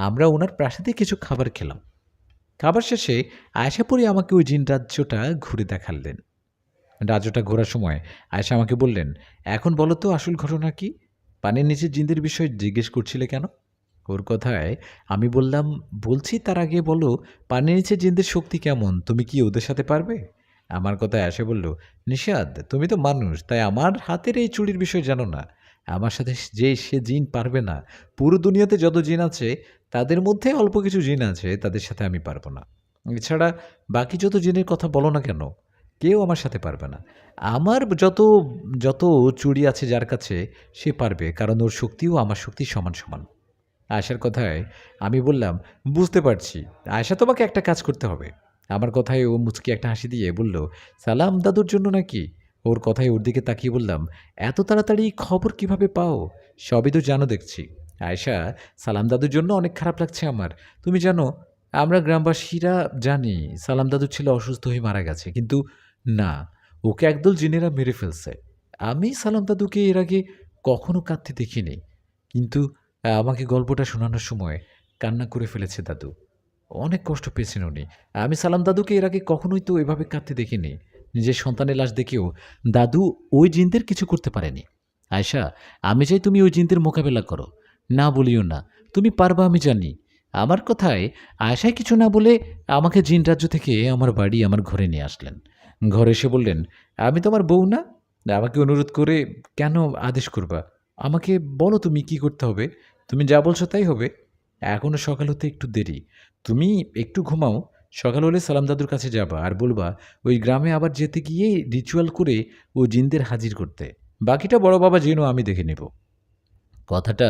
আমরা ওনার প্রাসাদে কিছু খাবার খেলাম। খাবার শেষে আয়েশাপুরী আমাকে ওই জিন রাজ্যটা ঘুরে দেখালেন। রাজ্যটা ঘোরার সময় আয়েশা আমাকে বললেন, এখন বলো তো আসল ঘটনা কি? পানির নিচে জিনদের বিষয়ে জিজ্ঞেস করছিলে কেন? ওর কথায় আমি বললাম, বলছি তার আগে বলো, পানির নিচে জিনদের শক্তি কেমন, তুমি কি ওদের সাথে পারবে? আমার কথায় আয়েশা বলল, নিশাদ তুমি তো মানুষ, তাই আমার হাতের এই চুড়ির বিষয় জানো না। আমার সাথে সে জিন পারবে না। পুরো দুনিয়াতে যত জিন আছে তাদের মধ্যে অল্প কিছু জিন আছে, তাদের সাথে আমি পারবো না। এছাড়া বাকি যত জিনের কথা বলো না কেন, কেউ আমার সাথে পারবে না। আমার যত যত চুড়ি আছে যার কাছে, সে পারবে, কারণ ওর শক্তিও আমার শক্তি সমান সমান। আয়েশার কথায় আমি বললাম, বুঝতে পারছি। আয়েশা, তোমাকে একটা কাজ করতে হবে। আমার কথায় ও মুচকি একটা হাসি দিয়ে বলল, সালাম দাদুর জন্য নাকি? ওর কথায় ওর দিকে তাকিয়ে বললাম, এত তাড়াতাড়ি খবর কিভাবে পাও? সবই তো জানো দেখছি। আয়েশা, সালাম দাদুর জন্য অনেক খারাপ লাগছে আমার। তুমি জানো, আমরা গ্রামবাসীরা জানি সালাম দাদুর ছেলে অসুস্থ হয়ে মারা গেছে, কিন্তু না, ওকে একদল জিনেরা মেরে ফেলছে। আমি সালাম দাদুকে এর আগে কখনো কাঁদতে দেখিনি, কিন্তু আমাকে গল্পটা শোনানোর সময় কান্না করে ফেলেছে দাদু। অনেক কষ্ট পেয়েছেন উনি। আমি সালাম দাদুকে এর আগে কখনোই তো এভাবে কাঁদতে দেখিনি। নিজের সন্তানের লাশ দেখেও দাদু ওই জিনদের কিছু করতে পারেনি। আয়েশা, আমি চাই তুমি ওই জিনদের মোকাবেলা করো। না বলিও না, তুমি পারবা আমি জানি। আমার কথায় আয়েশায় কিছু না বলে আমাকে জিন রাজ্য থেকে আমার বাড়ি, আমার ঘরে নিয়ে আসলেন। ঘরে এসে বললেন, আমি তোমার বউ না? আমাকে অনুরোধ করে কেন আদেশ করবা? আমাকে বলো তুমি কি করতে হবে। তুমি যা বলছো তাই হবে। এখনও সকাল হতে একটু দেরি। তুমি একটু ঘুমাও। সকাল হলে সালাম দাদুর কাছে যাবা আর বলবা ওই গ্রামে আবার যেতে গিয়ে রিচুয়াল করে ও জিনদের হাজির করতে। বাকিটা বড় বাবা জেনো, আমি দেখে নেব। কথাটা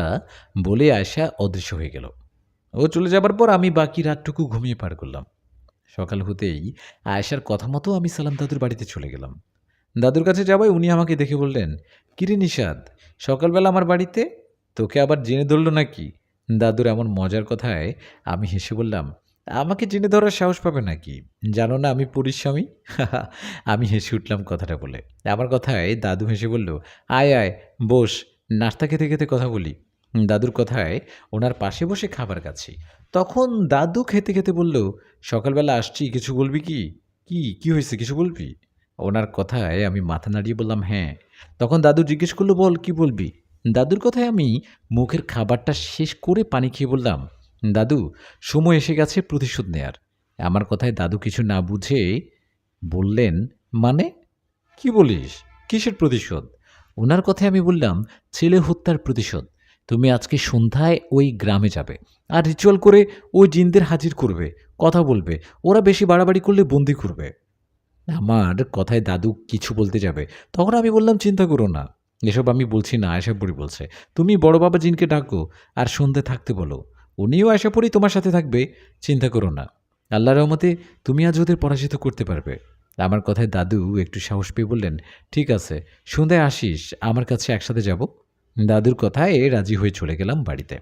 বলে আয়শা অদৃশ্য হয়ে গেল। ও চলে যাবার পর আমি বাকি রাতটুকু ঘুমিয়ে পার করলাম। সকাল হতেই আয়েশার কথা মতো আমি সালাম দাদুর বাড়িতে চলে গেলাম। দাদুর কাছে যাওয়ায় উনি আমাকে দেখে বললেন, কিরে নিষাদ, সকালবেলা আমার বাড়িতে? তোকে আবার জেনে ধরল নাকি? দাদুর এমন মজার কথায় আমি হেসে বললাম, আমাকে জেনে ধরার সাহস পাবে নাকি? জানো না আমি পরিস্বামী? আমি হেসে উঠলাম কথাটা বলে। আমার কথায় দাদু হেসে বলল, আয় আয়, বস, নাস্তা খেতে খেতে কথা বলি। দাদুর কথায় ওনার পাশে বসে খাবার খাচ্ছি। তখন দাদু খেতে খেতে বলল, সকালবেলা আসছি, কিছু বলবি কি? কি হয়েছে, কিছু বলবি? ওনার কথায় আমি মাথা নাড়িয়ে বললাম, হ্যাঁ। তখন দাদু জিজ্ঞেস করলো, বল কি বলবি? দাদুর কথায় আমি মুখের খাবারটা শেষ করে পানি খেয়ে বললাম, দাদু, সময় এসে গেছে প্রতিশোধ নেয়ার। আমার কথায় দাদু কিছু না বুঝে বললেন, মানে কি বলিস, কিসের প্রতিশোধ? ওনার কথায় আমি বললাম, ছেলে হত্যার প্রতিশোধ। তুমি আজকে সন্ধ্যায় ওই গ্রামে যাবে আর রিচুয়াল করে ওই জিনদের হাজির করবে, কথা বলবে, ওরা বেশি বাড়াবাড়ি করলে বন্দি করবে। আমার কথায় দাদু কিছু বলতে যাবে, তখন আমি বললাম, চিন্তা করো না, এসব আমি বলছি না, আয়শাপুরী বলছে। তুমি বড় বাবা জিনকে ডাকো আর সন্ধে থাকতে বলো, উনিও আয়শাপুরী তোমার সাথে থাকবে, চিন্তা করো না। আল্লাহর রহমতে তুমি আজ ওদের পরাজিত করতে পারবে। আমার কথায় দাদু একটু সাহস পেয়ে বললেন, ঠিক আছে, সন্ধ্যায় আসিস আমার কাছে, একসাথে যাব। দাদুর কথায় রাজি হয়ে চলে গেলাম বাড়িতে।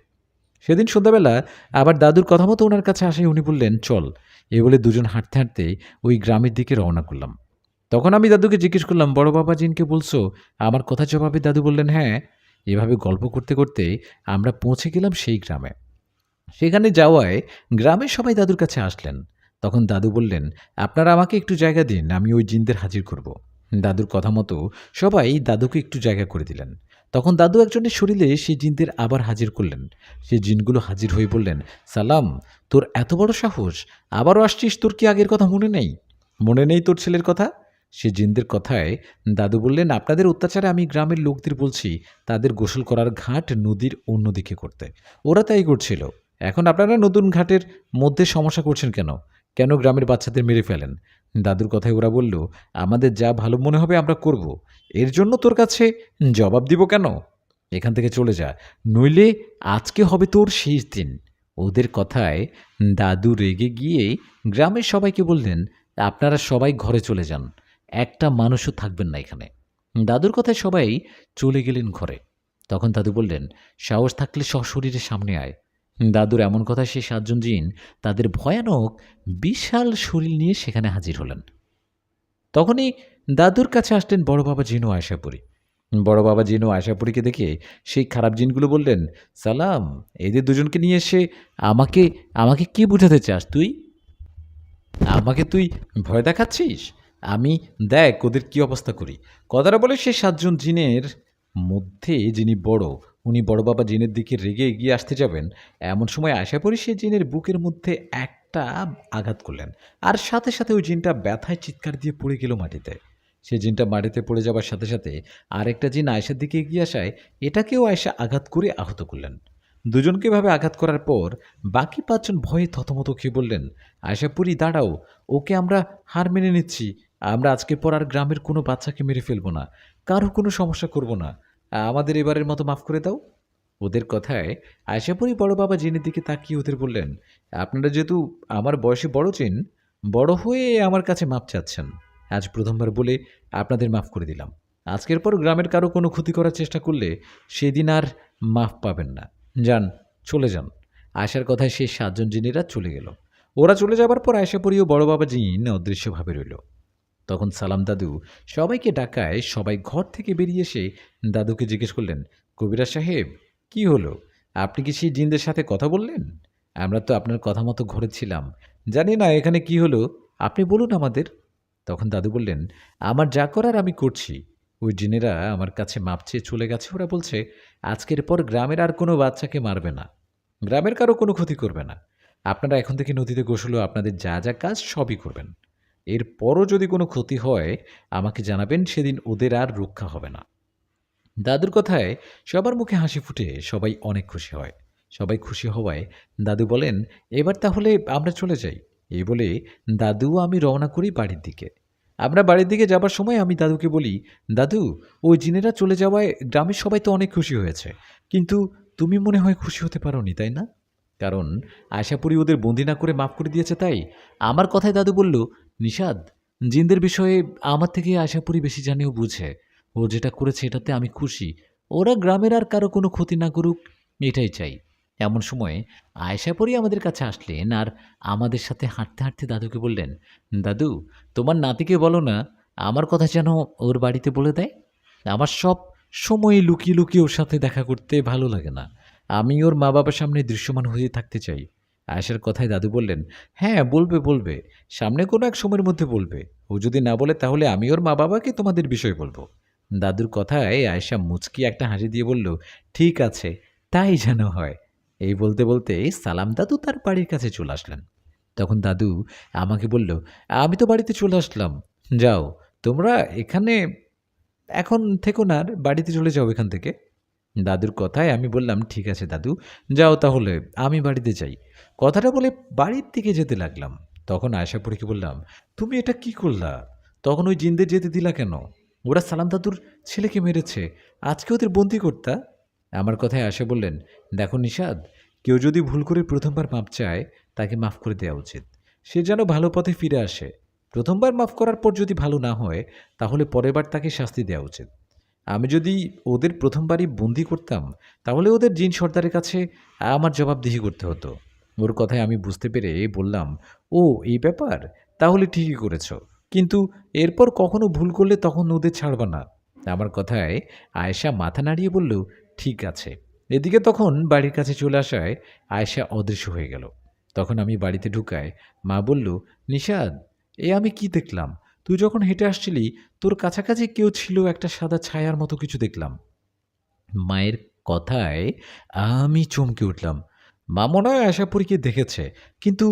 সেদিন সন্ধ্যাবেলা আবার দাদুর কথা মতো ওনার কাছে আসায় উনি বললেন, চল। এ বলে দুজন হাঁটতে হাঁটতে ওই গ্রামের দিকে রওনা করলাম। তখন আমি দাদুকে জিজ্ঞেস করলাম, বড় বাবা জিনকে বলছো? আমার কথা জবাবে দাদু বললেন, হ্যাঁ। এভাবে গল্প করতে করতে আমরা পৌঁছে গেলাম সেই গ্রামে। সেখানে যাওয়ায় গ্রামের সবাই দাদুর কাছে আসলেন। তখন দাদু বললেন, আপনারা আমাকে একটু জায়গা দিন, আমি ওই জিনদের হাজির করব। দাদুর কথা মতো সবাই দাদুকে একটু জায়গা করে দিলেন। তখন দাদু একজনের শরীরে সেই জিনদের আবার হাজির করলেন। সেই জিনগুলো হাজির হয়ে বললেন, সালাম, তোর এত বড় সাহস, আবারও আসছিস? তোর কি আগের কথা মনে নেই? মনে নেই তোর ছেলের কথা? সে জিনদের কথায় দাদু বললেন, আপনাদের অত্যাচারে আমি গ্রামের লোকদের বলছি তাদের গোসল করার ঘাট নদীর অন্যদিকে করতে। ওরা তাই করছিল। এখন আপনারা নতুন ঘাটের মধ্যে সমস্যা করছেন কেন? কেন গ্রামের বাচ্চাদের মেরে ফেলেন? দাদুর কথায় ওরা বলল, আমাদের যা ভালো মনে হবে আমরা করব। এর জন্য তোর কাছে জবাব দিব কেন? এখান থেকে চলে যা, নইলে আজকে হবে তোর শেষ দিন। ওদের কথায় দাদু রেগে গিয়ে গ্রামের সবাইকে বললেন, আপনারা সবাই ঘরে চলে যান, একটা মানুষও থাকবেন না এখানে। দাদুর কথায় সবাই চলে গেলেন ঘরে। তখন দাদু বললেন, সাহস থাকলে সশরীরে সামনে আয়। দাদুর এমন কথায় সেই ৭ জন জিন তাদের ভয়ানক বিশাল শরীর নিয়ে সেখানে হাজির হলেন। তখনই দাদুর কাছে আসলেন বড় বাবা জিন ও আয়শাপুরী। বড় বাবা জিন ও আয়শাপুরীকে দেখে সেই খারাপ জিনগুলো বললেন, সালাম, এদের দুজনকে নিয়ে এসে আমাকে আমাকে কি বুঝাতে চাস তুই? আমাকে তুই ভয় দেখাচ্ছিস? আমি দেখ ওদের কি অবস্থা করি। কথাটা বলে সে ৭ জন জিনের মধ্যে যিনি বড়, উনি বড় বাবা জিনের দিকে রেগে এগিয়ে আসতে যাবেন, এমন সময় আশাপুরী সে জিনের বুকের মধ্যে একটা আঘাত করলেন। আর সাথে সাথে ওই জিনটা ব্যথায় চিৎকার দিয়ে পড়ে গেল মাটিতে। সে জিনটা মাটিতে পড়ে যাবার সাথে সাথে আরেকটা জিন আয়েশার দিকে এগিয়ে আসায় এটাকেও আয়েশা আঘাত করে আহত করলেন। দুজনকে এভাবে আঘাত করার পর বাকি ৫ জন ভয়ে থতমত খেয়ে বললেন, আয়শাপুরী দাঁড়াও, ওকে আমরা হার মেনে নিচ্ছি। আমরা আজকের পর আর গ্রামের কোনো বাচ্চাকে মেরে ফেলবো না, কারো কোনো সমস্যা করব না। আমাদের এবারের মতো মাফ করে দাও। ওদের কথায় আয়শাপুরী বড় বাবা জিনের দিকে তাকিয়ে ওদের বললেন, আপনারা যেহেতু আমার বয়সে বড় চিন, বড় হয়ে আমার কাছে মাপ চাচ্ছেন, আজ প্রথমবার বলে আপনাদের মাফ করে দিলাম। আজকের পর গ্রামের কারো কোনো ক্ষতি করার চেষ্টা করলে সেদিন আর মাফ পাবেন না। যান, চলে যান। আয়শার কথায় সেই ৭ জন জিনেরা চলে গেল। ওরা চলে যাবার পর আয়শাপুরী ও বড় বাবা জিন অদৃশ্যভাবে রইল। তখন সালাম দাদু সবাইকে ডাকায় সবাই ঘর থেকে বেরিয়ে এসে দাদুকে জিজ্ঞেস করলেন, কবিরাজ সাহেব, কি হলো? আপনি কি সেই জিনদের সাথে কথা বললেন? আমরা তো আপনার কথা মতো ঘরে ছিলাম, জানি না এখানে কি হলো, আপনি বলুন আমাদের। তখন দাদু বললেন, আমার যা করার আমি করছি। ওই জিনেরা আমার কাছে মাপ চেয়ে চলে গেছে। ওরা বলছে আজকের পর গ্রামের আর কোনো বাচ্চাকে মারবে না, গ্রামের কারো কোনো ক্ষতি করবে না। আপনারা এখন থেকে নদীতে গোসলও আপনাদের যা যা কাজ সবই করবেন। এরপরও যদি কোনো ক্ষতি হয় আমাকে জানাবেন, সেদিন ওদের আর রক্ষা হবে না। দাদুর কথায় সবার মুখে হাসি ফুটে সবাই অনেক খুশি হয়। সবাই খুশি হওয়ায় দাদু বলেন, এবার তাহলে আমরা চলে যাই। এই বলে দাদু ও আমি রওনা করি বাড়ির দিকে। আমরা বাড়ির দিকে যাবার সময় আমি দাদুকে বলি, দাদু, ওই জিনেরা চলে যাওয়ায় গ্রামের সবাই তো অনেক খুশি হয়েছে, কিন্তু তুমি মনে হয় খুশি হতে পারোনি, তাই না? কারণ আশাপুরী ওদের বন্দি না করে মাফ করে দিয়েছে তাই। আমার কথায় দাদু বলল, নিষাদ, জিনদের বিষয়ে আমার থেকে আশাপুরী বেশি জানে ও বুঝে। ও যেটা করেছে এটাতে আমি খুশি। ওরা গ্রামের আর কারো কোনো ক্ষতি না করুক, এটাই চাই। এমন সময় আয়েশাপুরী আমাদের কাছে আসলেন আর আমাদের সাথে হাঁটতে হাঁটতে দাদুকে বললেন, দাদু, তোমার নাতিকে বলো না আমার কথা যেন ওর বাড়িতে বলে দেয়। আমার সব সময় লুকিয়ে লুকিয়ে ওর সাথে দেখা করতে ভালো লাগে না। আমি ওর মা বাবার সামনে দৃশ্যমান হয়ে থাকতে চাই। আয়েশার কথায় দাদু বললেন, হ্যাঁ, বলবে বলবে, সামনে কোনো এক সময়ের মধ্যে বলবে। ও যদি না বলে তাহলে আমি ওর মা বাবাকে তোমাদের বিষয় বলবো। দাদুর কথায় আয়েশা মুচকি একটা হাসি দিয়ে বলল, ঠিক আছে, তাই যেন হয়। এই বলতে বলতে সালাম দাদু তার বাড়ির কাছে চলে আসলেন। তখন দাদু আমাকে বলল, আমি তো বাড়িতে চলে আসলাম, যাও তোমরা এখানে এখন থেকো না, আর বাড়িতে চলে যাও এখান থেকে। দাদুর কথায় আমি বললাম, ঠিক আছে দাদু, যাও তাহলে, আমি বাড়িতে যাই। কথাটা বলে বাড়ির দিকে যেতে লাগলাম। তখন আয়শাপুরীকে বললাম, তুমি এটা কি করলা? তখন ওই জিনদের যেতে দিলা কেন? ওরা সালাম দাদুর ছেলেকে মেরেছে, আজকে ওদের বন্দি করতা। আমার কথায় আয়শা বললেন, দেখো নিষাদ, কেউ যদি ভুল করে প্রথমবার মাপ চায় তাকে মাফ করে দেওয়া উচিত। সে যেন ভালো পথে ফিরে আসে। প্রথমবার মাফ করার পর যদি ভালো না হয় তাহলে পরের বার তাকে শাস্তি দেওয়া উচিত। আমি যদি ওদের প্রথমবারই বন্দি করতাম তাহলে ওদের জিন সর্দারের কাছে আমার জবাবদিহি করতে হতো। ওর কথায় আমি বুঝতে পেরে বললাম, ও এই ব্যাপার, তাহলে ঠিকই করেছ, কিন্তু এরপর কখনো ভুল করলে তখন ওদের ছাড়বা না। আমার কথায় আয়েশা মাথা নাড়িয়ে বলল, ঠিক আছে। এদিকে তখন বাড়ির কাছে চলে আসায় আয়েশা অদৃশ্য হয়ে গেল। তখন আমি বাড়িতে ঢুকায় মা বলল, নিশাদ, এ আমি কি দেখলাম? তুই যখন হেঁটে আসছিলি তোর কাছাকাছি কেউ ছিল, একটা সাদা ছায়ার মতো কিছু দেখলাম। মায়ের কথায় আমি চমকে উঠলাম। মা মনে হয় আশাপুরীকে দেখেছে, কিন্তু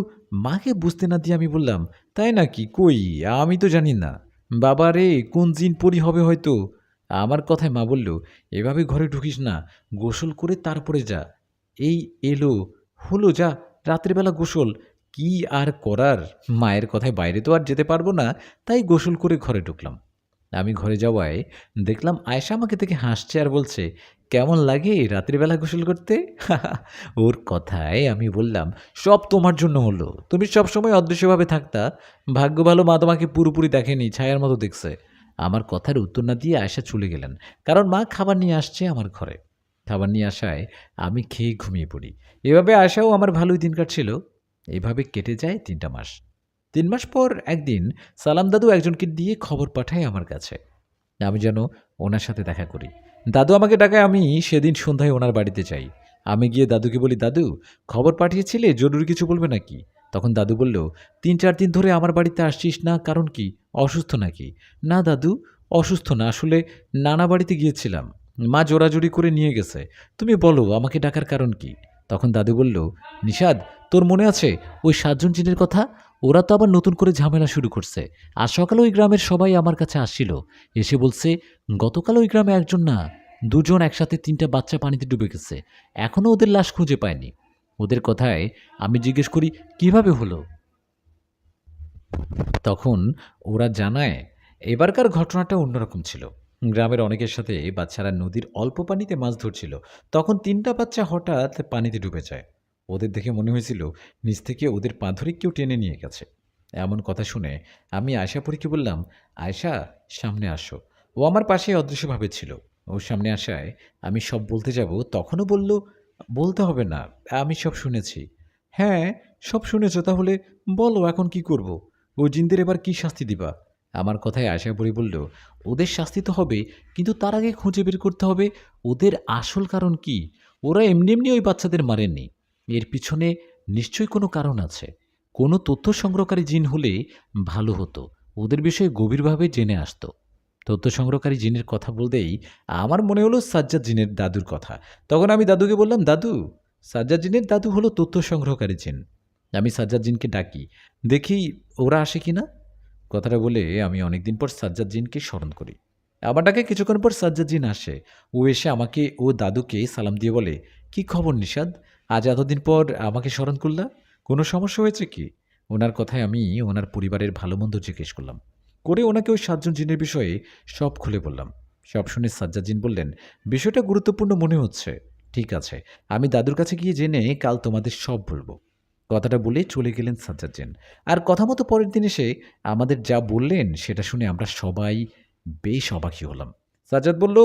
মাকে বুঝতে না দিয়ে আমি বললাম, তাই নাকি? কই, আমি তো জানি না। বাবা রে, কোন জিন পরি হবে হয়তো। আমার কথায় মা বলল, এভাবে ঘরে ঢুকিস না, গোসল করে তারপরে যা। এই এলো, হলো, যা, রাত্রিবেলা গোসল। কি আর করার, মায়ের কথায় বাইরে তো আর যেতে পারবো না, তাই গোসল করে ঘরে ঢুকলাম। আমি ঘরে যাওয়ায় দেখলাম আয়েশা আমাকে দেখে হাসছে আর বলছে, কেমন লাগে রাত্রিবেলা গোসল করতে? ওর কথায় আমি বললাম, সব তোমার জন্য হলো, তুমি সবসময় অদৃশ্যভাবে থাকতা। ভাগ্য ভালো মা তোমাকে পুরোপুরি দেখেনি, ছায়ার মতো দেখছে। আমার কথার উত্তর না দিয়ে আয়েশা চলে গেলেন, কারণ মা খাবার নিয়ে আসছে আমার ঘরে। খাবার নিয়ে আসায় আমি খেয়ে ঘুমিয়ে পড়ি। এভাবে আয়েশাও আমার ভালোই দিন কাটছিল। এভাবে কেটে যায় 3টা মাস। 3 মাস পর একদিন সালাম দাদু একজনকে দিয়ে খবর পাঠায় আমার কাছে, আমি যেন ওনার সাথে দেখা করি। দাদু আমাকে ডাকায়, আমি সেদিন সন্ধ্যায় ওনার বাড়িতে যাই। আমি গিয়ে দাদুকে বলি, দাদু, খবর পাঠিয়েছিলে, জরুরি কিছু বলবে নাকি? তখন দাদু বলল, 3-4 দিন ধরে আমার বাড়িতে আসছিস না, কারণ কি, অসুস্থ নাকি? না দাদু, অসুস্থ না, আসলে নানা বাড়িতে গিয়েছিলাম, মা জোরাজুরি করে নিয়ে গেছে। তুমি বলো আমাকে ডাকার কারণ কি? তখন দাদু বলল, নিষাদ, তোর মনে আছে ওই 7জন জিনের কথা? ওরা তো আবার নতুন করে ঝামেলা শুরু করছে। আজ সকালে ওই গ্রামের সবাই আমার কাছে আসছিল, এসে বলছে, গতকাল ওই গ্রামে একজন না, 2জন একসাথে 3টা বাচ্চা পানিতে ডুবে গেছে, এখনও ওদের লাশ খুঁজে পায়নি। ওদের কথায় আমি জিজ্ঞেস করি, কিভাবে হলো? তখন ওরা জানায়, এবারকার ঘটনাটা অন্যরকম ছিল। গ্রামের অনেকের সাথে বাচ্চারা নদীর অল্প পানিতে মাছ ধরছিল, তখন 3টা বাচ্চা হঠাৎ পানিতে ডুবে যায়। ওদের দেখে মনে হয়েছিল নিচ থেকে ওদের পা ধরে কেউ টেনে নিয়ে গেছে। এমন কথা শুনে আমি আয়শাপুরীকে বললাম, আয়শা, সামনে আসো। ও আমার পাশে অদৃশ্যভাবে ছিল। ওর সামনে আসায় আমি সব বলতে যাব, তখনও বলল, বলতে হবে না, আমি সব শুনেছি। হ্যাঁ, সব শুনেছ, তাহলে বলো এখন কি করব? ও জিনদের এবার কি শাস্তি দিবা? আমার কথায় আশাপুরী বলল, ওদের শাস্তি তো হবে, কিন্তু তার আগে খুঁজে বের করতে হবে ওদের আসল কারণ কি। ওরা এমনি এমনি ওই বাচ্চাদের মারেননি, এর পিছনে নিশ্চয়ই কোনো কারণ আছে। কোনো তথ্য সংগ্রহকারী জিন হলে ভালো হতো, ওদের বিষয়ে গভীরভাবে জেনে আসতো। তথ্য সংগ্রহকারী জিনের কথা বলতেই আমার মনে হলো সাজ্জাদ জিনের দাদুর কথা। তখন আমি দাদুকে বললাম, দাদু, সাজ্জাদ জিনের দাদু হলো তথ্য সংগ্রহকারী জিন। আমি সাজ্জাদ জিনকে ডাকি, দেখি ওরা আসে কিনা। কথাটা বলে আমি অনেকদিন পর সাজ্জাদ জিনকে স্মরণ করি। আমার ডাকে কিছুক্ষণ পর সাজ্জাদ জিন আসে। ও এসে আমাকে ও দাদুকে সালাম দিয়ে বলে, কি খবর নিষাদ, আজ এতদিন পর আমাকে স্মরণ করলা? কোনো সমস্যা হয়েছে কি? ওনার কথায় আমি ওনার পরিবারের ভালো মন্দ জিজ্ঞেস করলাম, করে ওনাকে ওই 7জন জিনের বিষয়ে সব খুলে বললাম। সব শুনে সাজ্জাদ জিন বললেন, বিষয়টা গুরুত্বপূর্ণ মনে হচ্ছে। ঠিক আছে, আমি দাদুর কাছে গিয়ে জেনে কাল তোমাদের সব বলবো। কথাটা বলে চলে গেলেন সাজ্জাদ জিন। আর কথা মতো পরের দিন এসে আমাদের যা বললেন সেটা শুনে আমরা সবাই বেশ অবাকই হলাম। সাজ্জাদ বলল,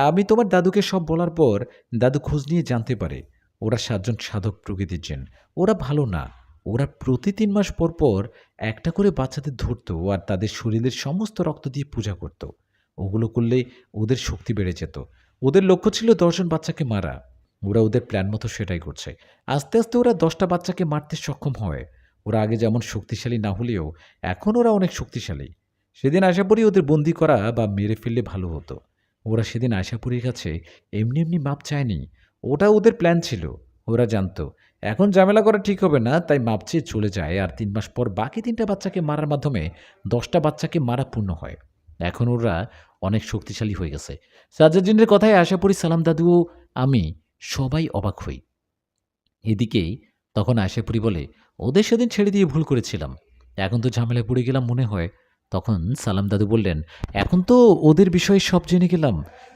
আমি তোমার দাদুকে সব বলার পর দাদু খোঁজ নিয়ে জানতে পারে ওরা 7জন সাধক প্রকৃতির জিন। ওরা ভালো না, ওরা প্রতি 3 মাস পর পর একটা করে বাচ্চাদের ধরতো আর তাদের শরীরের সমস্ত রক্ত দিয়ে পূজা করত। ওগুলো করলে ওদের শক্তি বেড়ে যেত। ওদের লক্ষ্য ছিল 10জন বাচ্চাকে মারা। ওরা ওদের প্ল্যান মতো সেটাই করছে। আস্তে আস্তে ওরা 10টা বাচ্চাকে মারতে সক্ষম হয়। ওরা আগে যেমন শক্তিশালী না হলেও এখন ওরা অনেক শক্তিশালী। সেদিন আশাপুরি ওদের বন্দি করা বা মেরে ফেললে ভালো হতো। ওরা সেদিন আশাপুরীর কাছে এমনি এমনি মাপ চায়নি, ওটা ওদের প্ল্যান ছিল। ওরা জানতো এখন ঝামেলা করা ঠিক হবে না, তাই মাপ চেয়ে চলে যায়। আর 3 মাস পর বাকি 3টা বাচ্চাকে মারার মাধ্যমে 10টা বাচ্চাকে মারা পূর্ণ হয়। এখন ওরা অনেক শক্তিশালী হয়ে গেছে। সাজ্জাদ্দিনের কথায় আশাপুরি, সালাম দাদু ও আমি সবাই অবাক হই। এদিকেই তখন আশাপুরি বলে, ওদের সেদিন ছেড়ে দিয়ে ভুল করেছিলাম, এখন তো ঝামেলায় পড়ে গেলাম মনে হয়। তখন সালাম দাদু বললেন, এখন তো ওদের বিষয়ে সব জেনে গেলাম,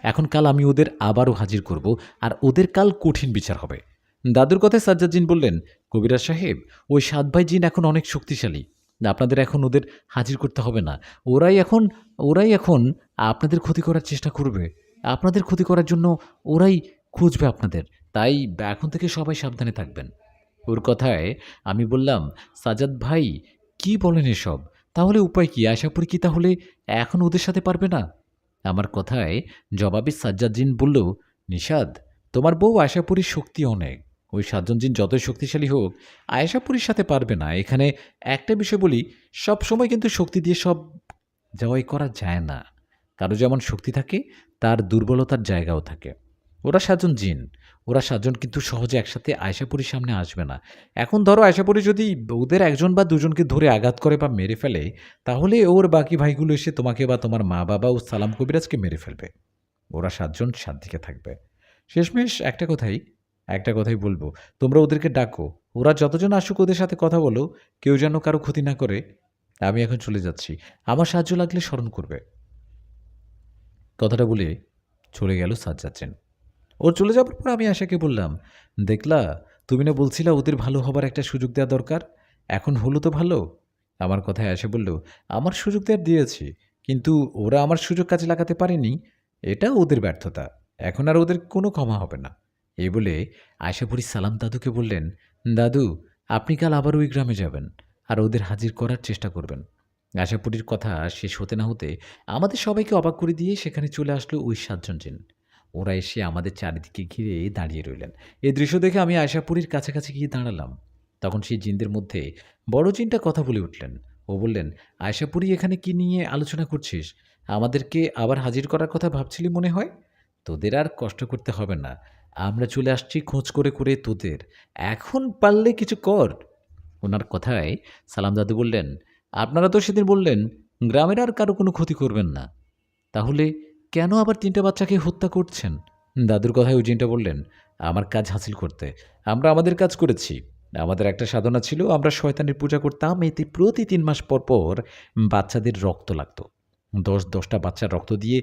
এখন কাল আমি ওদের আবারও হাজির করব, আর ওদের কাল কঠিন বিচার হবে। দাদুর কথায় সাজ্জাদ জিন বললেন, কবিরাজ সাহেব, ওই 7 ভাই জিন এখন অনেক শক্তিশালী, আপনাদের এখন ওদের হাজির করতে হবে না। ওরাই এখন আপনাদের ক্ষতি করার চেষ্টা করবে। আপনাদের ক্ষতি করার জন্য ওরাই খুঁজবে আপনাদের। তাই এখন থেকে সবাই সাবধানে থাকবেন। ওর কথায় আমি বললাম, সাজ্জাদ ভাই, কি বলেন এসব? তাহলে উপায় কি? আশাপুরি কি তাহলে এখন ওদের সাথে পারবে না? আমার কথায় জবাবে সাজ্জাদ জিন বলল, নিশাদ, তোমার বউ আশাপুরীর শক্তি অনেক। ওই ৭ জন জিন যতই শক্তিশালী হোক, আয়েশাপুরীর সাথে পারবে না। এখানে একটা বিষয় বলি, সব সময় কিন্তু শক্তি দিয়ে সব জয় করা যায় না। কারো যেমন শক্তি থাকে, তার দুর্বলতার জায়গাও থাকে। ওরা ৭ জন জিন, ওরা ৭ জন কিন্তু সহজে একসাথে আয়েশাপুরীর সামনে আসবে না। এখন ধরো আয়েশাপুরী যদি ওদের একজন বা দুজনকে ধরে আঘাত করে বা মেরে ফেলে, তাহলে ওর বাকি ভাইগুলো এসে তোমাকে বা তোমার মা বাবা ও সালাম কবিরাজকে মেরে ফেলবে। ওরা ৭ জন ৭ দিকে থাকবে। শেষমেশ একটা কথাই বলবো, তোমরা ওদেরকে ডাকো। ওরা যতজন আসুক ওদের সাথে কথা বলো, কেউ যেন কারো ক্ষতি না করে। আমি এখন চলে যাচ্ছি। আমার সাহায্য লাগলে স্মরণ করবে। কথাটা বলে চলে গেল সাজ্জাদ চেন। ওর চলে যাওয়ার পর আমি আশাকে বললাম, দেখলা, তুমি না বলছিলা ওদের ভালো হবার একটা সুযোগ দেওয়া দরকার? এখন হলো তো ভালো। আমার কথায় আশা বলল, আমার সুযোগ দেওয়ার দিয়েছি, কিন্তু ওরা আমার সুযোগ কাজে লাগাতে পারেনি। এটা ওদের ব্যর্থতা। এখন আর ওদের কোনো ক্ষমা হবে না। এই বলে আয়শাপুরী সালাম দাদুকে বললেন, দাদু, আপনি কাল আবার ওই গ্রামে যাবেন আর ওদের হাজির করার চেষ্টা করবেন। আশাপুরীর কথা শেষ হতে না হতে আমাদের সবাইকে অবাক করে দিয়ে সেখানে চলে আসলো ওই ৭ জন জিন। ওরা এসে আমাদের চারিদিকে ঘিরে দাঁড়িয়ে রইলেন। এই দৃশ্য দেখে আমি আয়শাপুরীর কাছাকাছি গিয়ে দাঁড়ালাম। তখন সেই জিনদের মধ্যে বড় জিনটা কথা বলে উঠলেন। ও বললেন, আয়শাপুরী, এখানে কি নিয়ে আলোচনা করছিস? আমাদেরকে আবার হাজির করার কথা ভাবছিলি মনে হয়? তোদের আর কষ্ট করতে হবে না। আমরা চলে আসছি খোঁজ করে করে তোদের। এখন পারলে কিছু কর। ওনার কথায় সালাম দাদু বললেন, আপনারা তো সেদিন বললেন গ্রামের আর কারো কোনো ক্ষতি করবেন না। তাহলে কেন আবার ৩টা বাচ্চাকে হত্যা করছেন? দাদুর কথায় ওই জিনটা বললেন, আমার কাজ হাসিল করতে আমরা আমাদের কাজ করেছি। আমাদের একটা সাধনা ছিল, আমরা শয়তানের পূজা করতাম। এতে প্রতি ৩ মাস পর পর বাচ্চাদের রক্ত লাগতো। ১০টা বাচ্চার রক্ত দিয়ে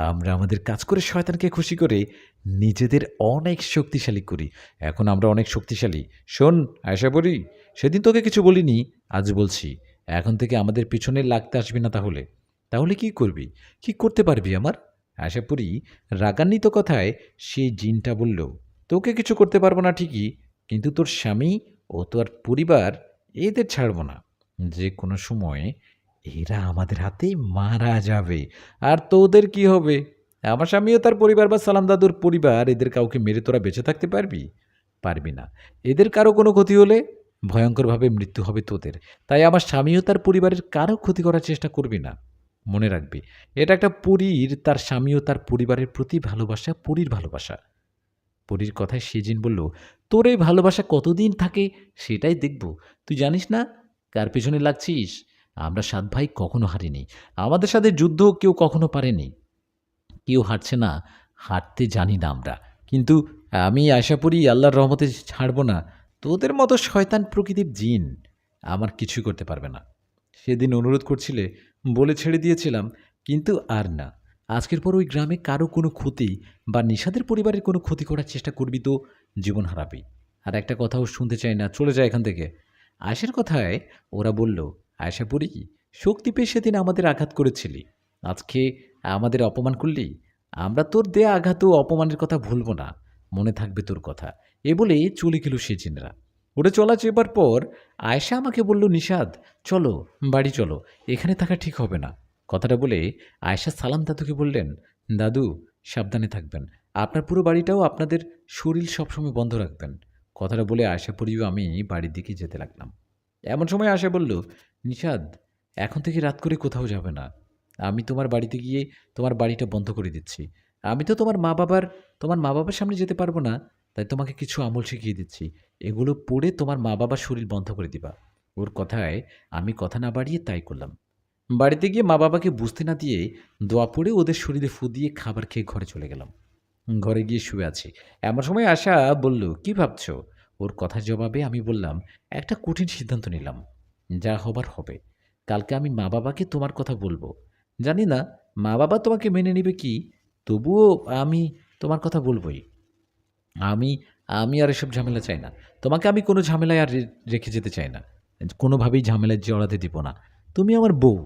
আমরা আমাদের কাজ করে শয়তানকে খুশি করে নিজেদের অনেক শক্তিশালী করি। এখন আমরা অনেক শক্তিশালী। শোন আশাপুরী, সেদিন তোকে কিছু বলিনি, আজ বলছি, এখন থেকে আমাদের পিছনে লাগতে আসবি না। তাহলে তাহলে কি করবি? কি করতে পারবি আমার? আশাপুরী রাগান্বিত কথায় সেই জিনটা বলল, তোকে কিছু করতে পারবো না ঠিকই, কিন্তু তোর স্বামী ও তোর পরিবার এদের ছাড়বো না। যে কোনো সময় এরা আমাদের হাতে মারা যাবে। আর তোদের কি হবে? আমার স্বামীও তার পরিবার বা সালাম দাদুর পরিবার, এদের কাউকে মেরে তোরা বেঁচে থাকতে পারবি? পারবি না। এদের কারো কোনো ক্ষতি হলে ভয়ঙ্করভাবে মৃত্যু হবে তোদের। তাই আমার স্বামীও তার পরিবারের কারো ক্ষতি করার চেষ্টা করবি না। মনে রাখবি, এটা একটা পরীর, তার স্বামীও তার পরিবারের প্রতি ভালোবাসা, পরীর ভালোবাসা। পরীর কথায় সেজিন বলল, তোর এই ভালোবাসা কতদিন থাকে সেটাই দেখব। তুই জানিস না কার পেছনে লাগছিস? আমরা ৭ ভাই কখনো হারিনি। আমাদের সাথে যুদ্ধ কেউ কখনো পারেনি। কেউ হারছে না, হারতে জানি না আমরা। কিন্তু আমি আশা করি আল্লাহর রহমতে ছাড়ব না। তোদের মতো শয়তান প্রকৃতির জিন আমার কিছুই করতে পারবে না। সেদিন অনুরোধ করছিলে বলে ছেড়ে দিয়েছিলাম, কিন্তু আর না। আজকের পর ওই গ্রামে কারো কোনো ক্ষতি বা নিশাদের পরিবারের কোনো ক্ষতি করার চেষ্টা করবি তো জীবন হারাবি। আর একটা কথাও শুনতে চাই না, চলে যায় এখান থেকে। আয়েশার কথায় ওরা বলল, আয়েশা পড়ি, শক্তি পেয়ে সেদিন আমাদের আঘাত করেছিলি, আজকে আমাদের অপমান করলি। আমরা তোর দেয়া আঘাত ও অপমানের কথা ভুলব না, মনে থাকবে তোর কথা। এ বলে চলে গেল সে জিনরা। ওটা চলা চেবার পর আয়েশা আমাকে বলল, নিশাদ, চলো বাড়ি চলো, এখানে থাকা ঠিক হবে না। কথাটা বলে আয়েশা সালাম দাদুকে বললেন, দাদু, সাবধানে থাকবেন। আপনার পুরো বাড়িটাও আপনাদের শরীর সবসময় বন্ধ রাখবেন। কথাটা বলে আয়েশা পরিও আমি বাড়ির দিকে যেতে লাগলাম। এমন সময় আয়েশা বলল, নিশাদ, এখন থেকে রাত করে কোথাও যাবে না। আমি তোমার বাড়িতে গিয়ে তোমার বাড়িটা বন্ধ করে দিচ্ছি। আমি তো তোমার মা বাবার সামনে যেতে পারবো না, তাই তোমাকে কিছু আমল শিখিয়ে দিচ্ছি। এগুলো পড়ে তোমার মা বাবার শরীর বন্ধ করে দিবা। ওর কথায় আমি কথা না বাড়িয়ে তাই করলাম। বাড়িতে গিয়ে মা বাবাকে বুঝতে না দিয়ে দোয়া পড়ে ওদের শরীরে ফু দিয়ে খাবার খেয়ে ঘরে চলে গেলাম। ঘরে গিয়ে শুয়ে আছি। এমন সময় আশা বলল, কি ভাবছো? ওর কথার জবাবে আমি বললাম, একটা কঠিন সিদ্ধান্ত নিলাম। যা হবার হবে। কালকে আমি মা বাবাকে তোমার কথা বলবো। জানি না মা বাবা তোমাকে মেনে নেবে কি, তবুও আমি তোমার কথা বলবই। আমি আমি আর এসব ঝামেলা চাই না। তোমাকে আমি কোনো ঝামেলায় আর রেখে যেতে চাই না। কোনোভাবেই ঝামেলায় জড়াতে দিব না। তুমি আমার বউ,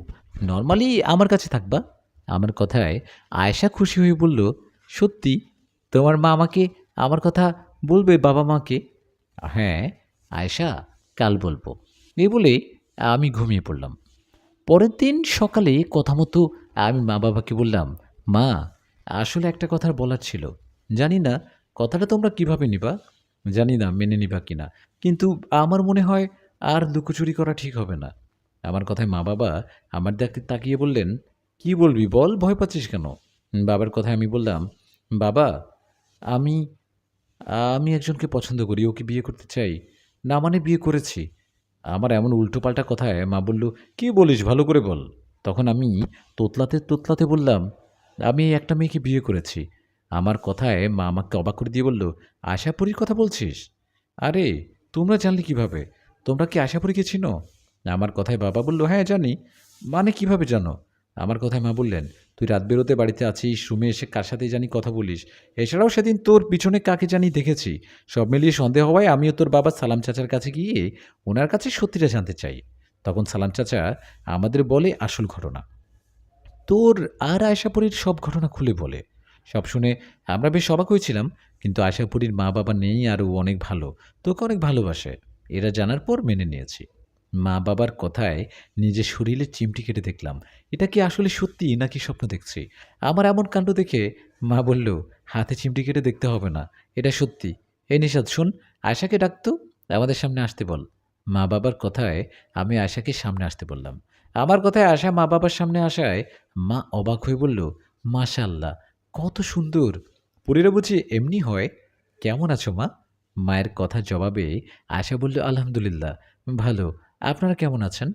নরমালি আমার কাছে থাকবা। আমার কথায় আয়েশা খুশি হয়ে বলল, সত্যি? তোমার মা আমাকে আমার কথা বলবে বাবা মাকে? হ্যাঁ, আয়েশা, কাল বলবো। এই বলে আমি ঘুমিয়ে পড়লাম। পরের দিন সকালে কথা মতো আমি মা বাবাকে বললাম, মা, আসলে একটা কথা বলার ছিল। জানি না কথাটা তোমরা কিভাবে নিবা, জানি না মেনে নিবা কিনা, কিন্তু আমার মনে হয় আর লুকোচুরি করা ঠিক হবে না। আমার কথায় মা বাবা আমার দিকে তাকিয়ে বললেন, কি বলবি বল, ভয় পাচ্ছিস কেন? বাবার কথায় আমি বললাম, বাবা, আমি আমি একজনকে পছন্দ করি, ওকে বিয়ে করতে চাই। না মানে বিয়ে করেছি। আমার এমন উল্টোপাল্টা কথায় মা বলল, কি বলিস ভালো করে বল। তখন আমি তোতলাতে তোতলাতে বললাম, আমি একটা মেয়েকে বিয়ে করেছি। আমার কথায় মা আমাকে অবাক করে দিয়ে বলল, আশাপুরীর কথা বলছিস? আরে, তোমরা জানলে কিভাবে? তোমরা কি আশাপুরীকে চিনো? আমার কথায় বাবা বলল, হ্যাঁ জানি। মানে কিভাবে জানো? আমার কথায় মা বললেন, তুই রাত বেরোতে বাড়িতে আছিস, রুমে এসে কার সাথে জানি কথা বলিস। এছাড়াও সেদিন তোর পিছনে কাকে জানি দেখেছি। সব মিলিয়ে সন্দেহ হওয়ায় আমিও তোর বাবা সালাম চাচার কাছে গিয়ে ওনার কাছে সত্যিটা জানতে চাই। তখন সালাম চাচা আমাদের বলে আসল ঘটনা। তোর আর আয়শাপুরীর সব ঘটনা খুলে বলে। সব শুনে আমরা বেশ অবাক হয়েছিলাম, কিন্তু আয়শাপুরীর মা বাবা নেই আর ও অনেক ভালো, তোকে অনেক ভালোবাসে। এরা জানার পর মেনে নিয়েছি। মা বাবার কথায় নিজের শরীরে চিমটি কেটে দেখলাম, এটা কি আসলে সত্যি নাকি স্বপ্ন দেখছি। আমার এমন কাণ্ড দেখে মা বলল, হাতে চিমটি কেটে দেখতে হবে না, এটা সত্যি। এই নিশাদ শুন, আয়শাকে ডাকতো, আমাদের সামনে আসতে বল। মা বাবার কথায় আমি আয়শাকে সামনে আসতে বললাম। আমার কথায় আশা মা বাবার সামনে আসায় মা অবাক হয়ে বলল, মাশাআল্লাহ, কত সুন্দর! পরীরা বুঝি এমনি হয়? কেমন আছো মা? মায়ের কথার জবাবে আশা বলল, আলহামদুলিল্লাহ, ভালো। আপনারা কেমন আছেন?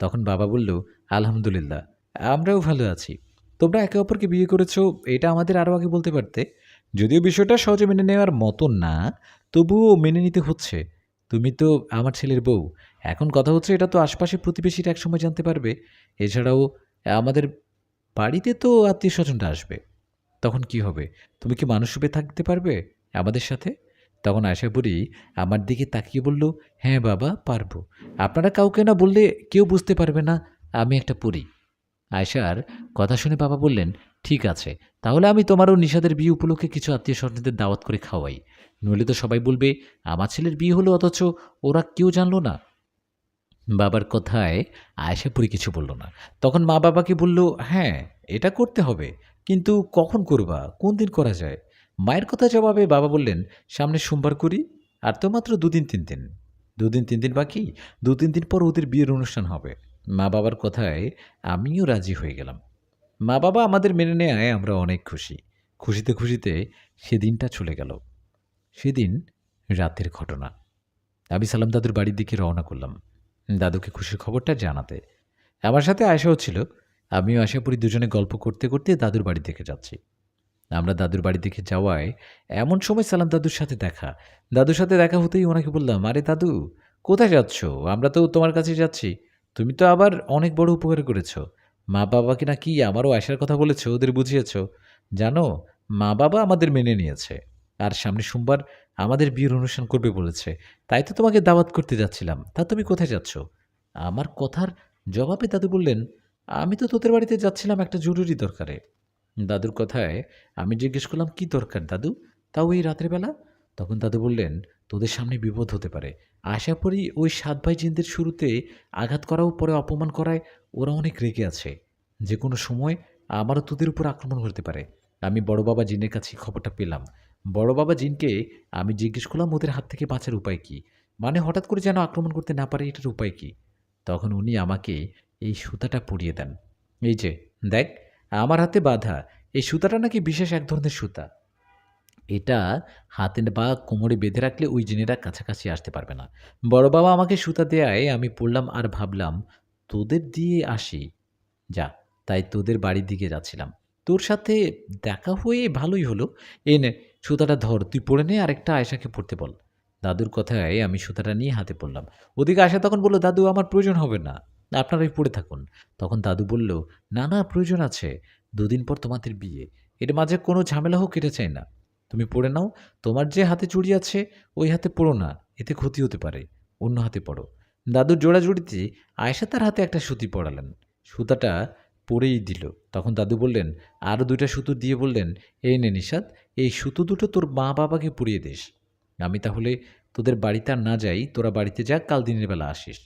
তখন বাবা বলল, আলহামদুলিল্লাহ, আমরাও ভালো আছি। তোমরা একে অপরকে বিয়ে করেছো, এটা আমাদের আরও আগে বলতে পারতে। যদিও বিষয়টা সহজে মেনে নেওয়ার মতো না, তবুও মেনে নিতে হচ্ছে। তুমি তো আমার ছেলের বউ। এখন কথা হচ্ছে, এটা তো আশপাশের প্রতিবেশীরা একসময় জানতে পারবে। এছাড়াও আমাদের বাড়িতে তো আত্মীয়স্বজনরা আসবে। তখন কি হবে? তুমি কি মানুষরূপে থাকতে পারবে আমাদের সাথে? তখন আশা বুড়ি আমার দিকে তাকিয়ে বলল, হ্যাঁ বাবা, পারবো। আপনারা কাউকে না বললে কেউ বুঝতে পারবে না আমি একটা পরী। আয়শার কথা শুনে বাবা বললেন, ঠিক আছে, তাহলে আমি তোমার ও নিশাদের বিয়ে উপলক্ষে কিছু আত্মীয় স্বজনদের দাওয়াত করে খাওয়াই। নইলে তো সবাই বলবে আমার ছেলের বিয়ে হলো অথচ ওরা কেউ জানলো না। বাবার কথায় আয়েশাপুরী কিছু বলল না। তখন মা বাবাকে বলল, হ্যাঁ, এটা করতে হবে, কিন্তু কখন করবা, কোন দিন করা যায়? মায়ের কথা জবাবে বাবা বললেন, সামনে সোমবার করি। আর তো মাত্র দুদিন তিন দিন, দুদিন তিন দিন বাকি। দু তিন দিন পর ওদের বিয়ের অনুষ্ঠান হবে। মা বাবার কথায় আমিও রাজি হয়ে গেলাম। মা বাবা আমাদের মেনে নেয় আমরা অনেক খুশি। খুশিতে খুশিতে সেদিনটা চলে গেল। সেদিন রাতের ঘটনা। আমি সালাম দাদুর বাড়ির দিকে রওনা করলাম দাদুকে খুশির খবরটা জানাতে। আমার সাথে আয়শাও ছিল। আমিও আশাপুরি দুজনে গল্প করতে করতে দাদুর বাড়ির দিকে যাচ্ছি। আমরা দাদুর বাড়ির দিকে যাওয়ায় এমন সময় সালাম দাদুর সাথে দেখা। দাদুর সাথে দেখা হতেই ওনাকে বললাম, আরে দাদু, কোথায় যাচ্ছ? আমরা তো তোমার কাছে যাচ্ছি। তুমি তো আবার অনেক বড় উপকার করেছ। মা বাবাকে নাকি আমারও আয়শার কথা বলেছ, ওদের বুঝিয়েছ। জানো, মা বাবা আমাদের মেনে নিয়েছে। আর সামনে সোমবার আমাদের বিয়ের অনুষ্ঠান করবে বলেছে। তাই তো তোমাকে দাওয়াত করতে যাচ্ছিলাম। তা তুমি কোথায় যাচ্ছ? আমার কথার জবাবে দাদু বললেন, আমি তো তোদের বাড়িতে যাচ্ছিলাম একটা জরুরি দরকারে। দাদুর কথায় আমি জিজ্ঞেস করলাম, কি দরকার দাদু, তাও এই রাতের বেলা? তখন দাদু বললেন, তোদের সামনে বিপদ হতে পারে। আশা করি ওই সাত ভাই জিনদের শুরুতে আঘাত করাও পরে অপমান করায় ওরা অনেক রেগে আছে। যে কোনো সময় আমারও তোদের উপর আক্রমণ করতে পারে। আমি বড় বাবা জিনের কাছে খবরটা পেলাম। বড় বাবা জিনকে আমি জিজ্ঞেস করলাম, ওদের হাত থেকে বাঁচার উপায় কী? মানে হঠাৎ করে যেন আক্রমণ করতে না পারে, এটার উপায় কী? তখন উনি আমাকে এই সুতাটা পরিয়ে দেন। এই যে দেখ, আমার হাতে বাঁধা। এই সুতাটা নাকি বিশেষ এক ধরনের সুতা। এটা হাতে বা কোমরে বেঁধে রাখলে ওই জিনেরা কাছাকাছি আসতে পারবে না। বড় বাবা আমাকে সুতা দেয়ায় আমি পড়লাম আর ভাবলাম, তোদের দিয়ে আসি। যা, তাই তোদের বাড়ির দিকে যাচ্ছিলাম। তোর সাথে দেখা হয়ে ভালোই হলো। এই নে, সুতাটা ধর, তুই পড়ে নে, আরেকটা আয়েশাকে পড়তে বল। দাদুর কথায় আমি সুতাটা নিয়ে হাতে পড়লাম। ওদিকে আয়েশা তখন বলল, দাদু, আমার প্রয়োজন হবে না, আপনারাই পড়ে থাকুন। তখন দাদু বলল, না না, প্রয়োজন আছে। দুদিন পর তোমাদের বিয়ে, এর মাঝে কোনো ঝামেলা হোক এটা চাই না। তুমি পড়ে নাও। তোমার যে হাতে চুড়ি আছে ওই হাতে পড়ো না, এতে ক্ষতি হতে পারে। অন্য হাতে পড়ো। দাদুর জোড়াজুড়িতে আয়েশা তার হাতে একটা সুতি পড়ালেন। সুতাটা পরেই দিল। তখন দাদু বললেন, আরও 2টা সুতো দিয়ে বললেন, এই নে নিশাদ, এই সুতো দুটো তোর মা বাবাকে পরিয়ে দিস। আমি তাহলে তোদের বাড়িতে আর না যাই, তোরা বাড়িতে যা, কাল দিনের বেলা আসিস।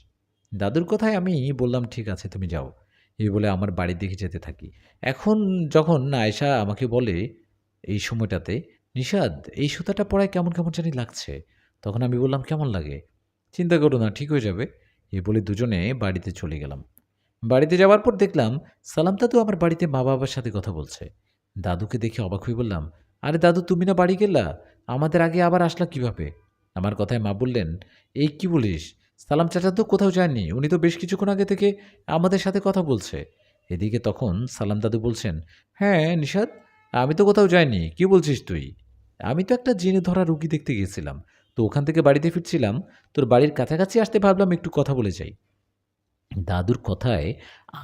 দাদুর কথায় আমি বললাম, ঠিক আছে তুমি যাও। এই বলে আমার বাড়ির দিকে যেতে থাকি। এখন যখন আয়েশা আমাকে বলে এই সময়টাতে, নিশাদ এই সুতাটা পরায় কেমন কেমন জানি লাগছে, তখন আমি বললাম, কেমন লাগে? চিন্তা করো না, ঠিক হয়ে যাবে। এই বলে দুজনে বাড়িতে চলে গেলাম। বাড়িতে যাওয়ার পর দেখলাম সালাম দাদু আমার বাড়িতে মা বাবার সাথে কথা বলছে। দাদুকে দেখে অবাক হয়ে বললাম, আরে দাদু, তুমি না বাড়ি গেলা, আমাদের আগে আবার আসলা কিভাবে? আমার কথায় মা বললেন, এই কি বলিস, সালাম চাচা তো কোথাও যায়নি, উনি তো বেশ কিছুক্ষণ আগে থেকে আমাদের সাথে কথা বলছে। এদিকে তখন সালাম দাদু বলছেন, হ্যাঁ নিশাদ, আমি তো কোথাও যাইনি, কি বলছিস তুই? আমি তো একটা জেনে ধরা রুগী দেখতে গিয়েছিলাম, তো ওখান থেকে বাড়িতে ফিরছিলাম, তোর বাড়ির কাছাকাছি আসতে ভাবলাম একটু কথা বলে যাই। দাদুর কথায়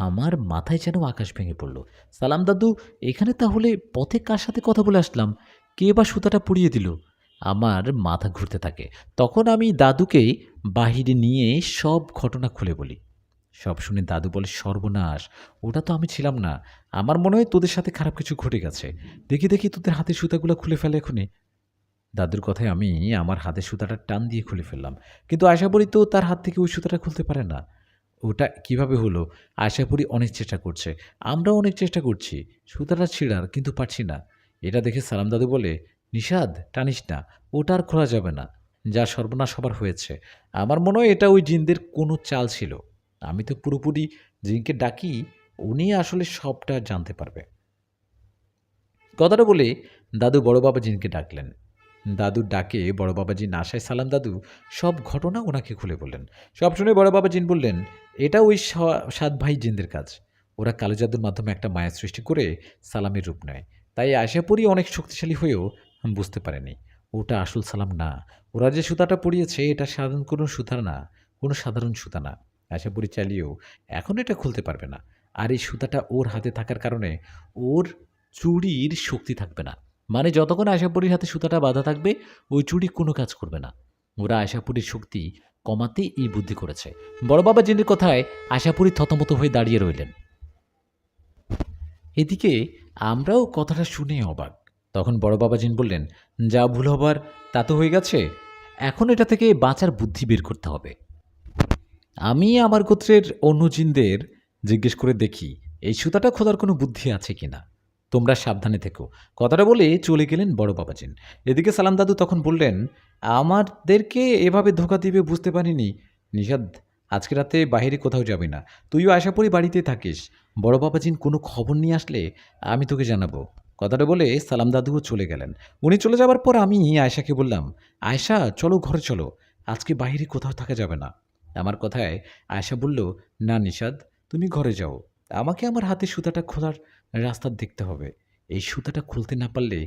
আমার মাথায় যেন আকাশ ভেঙে পড়ল। সালাম দাদু, এখানে তাহলে পথে কার সাথে কথা বলে আসলাম? কে বা সুতাটা পুড়িয়ে দিল? আমার মাথা ঘুরতে থাকে। তখন আমি দাদুকেই বাহিরে নিয়ে সব ঘটনা খুলে বলি। সব শুনে দাদু বলে, সর্বনাশ, ওটা তো আমি ছিলাম না। আমার মনে হয় তোদের সাথে খারাপ কিছু ঘটে গেছে। দেখি দেখি তোদের হাতের সুতাগুলো খুলে ফেলে এখনই। দাদুর কথায় আমি আমার হাতের সুতাটা টান দিয়ে খুলে ফেললাম। কিন্তু আশাপুরি তো তার হাত থেকে ওই সুতাটা খুলতে পারে না। ওটা কিভাবে হলো? আশাপুরি অনেক চেষ্টা করছে। আমরাও অনেক চেষ্টা করছি। সুতাটা ছিঁড়ার, কিন্তু পারছি না। এটা দেখে সালাম দাদু বলে, নিষাদ, টানিস না। ওটা আর খোলা যাবে না। যা সর্বনাশ হবার হয়েছে। আমার মনে হয় এটা ওই জিনদের কোনো চাল ছিল। আমি তো পুরোপুরি জিনকে ডাকি, উনি আসলে সবটা জানতে পারবে। কথাটা বলে দাদু বড় বাবা জিনকে ডাকলেন। দাদুর ডাকে বড় বাবাজি না আসায় সালাম দাদু সব ঘটনা ওনাকে খুলে বললেন। সব শুনে বড় বাবা জিন বললেন, এটা ওই 7 ভাই জিনদের কাজ। ওরা কালো জাদুর মাধ্যমে একটা মায়া সৃষ্টি করে সালামের রূপ নেয়। তাই আশাপুরি অনেক শক্তিশালী হয়েও বুঝতে পারেনি ওটা আসল সালাম না। ওরা যে সুতাটা পরিয়েছে এটা সাধারণ কোনো সুতা না, কোনো সাধারণ সুতা না। আশাপুরি চালিয়েও এখন এটা খুলতে পারবে না। আর এই সুতাটা ওর হাতে থাকার কারণে ওর চুড়ির শক্তি থাকবে না। মানে যতক্ষণ আশাপুরীর হাতে সুতাটা বাঁধা থাকবে, ওই চুড়ি কোনো কাজ করবে না। ওরা আশাপুরীর শক্তি কমাতে এই বুদ্ধি করেছে। বড় বাবা জিনের কথায় আশাপুরী থতমত হয়ে দাঁড়িয়ে রইলেন। এদিকে আমরাও কথাটা শুনে অবাক। তখন বড় বাবা জিন বললেন, যা ভুল হবার তা তো হয়ে গেছে, এখন এটা থেকে বাঁচার বুদ্ধি বের করতে হবে। আমি আমার গোত্রের অন্য জিনদের জিজ্ঞেস করে দেখি এই সুতাটা খোদার কোনো বুদ্ধি আছে কিনা। তোমরা সাবধানে থেকো। কথাটা বলে চলে গেলেন বড় বাবাজিন। এদিকে সালাম দাদু তখন বললেন, আমাদেরকে এভাবে ধোকা দিবে বুঝতে পারিনি। নিষাদ, আজকে রাতে বাইরে কোথাও যাবি না, তুইও আশা করি বাড়িতে থাকিস। বড় বাবাজিন কোনো খবর নিয়ে আসলে আমি তোকে জানাবো। কথাটা বলে সালাম দাদুও চলে গেলেন। উনি চলে যাবার পর আমি আয়শাকে বললাম, আয়শা চলো ঘরে চলো, আজকে বাইরে কোথাও থাকা যাবে না। আমার কথায় আয়েশা বলল, না নিষাদ, তুমি ঘরে যাও, আমাকে আমার হাতে সুতাটা খোলার রাস্তা দেখতে হবে। এই সুতাটা খুলতে না পারলে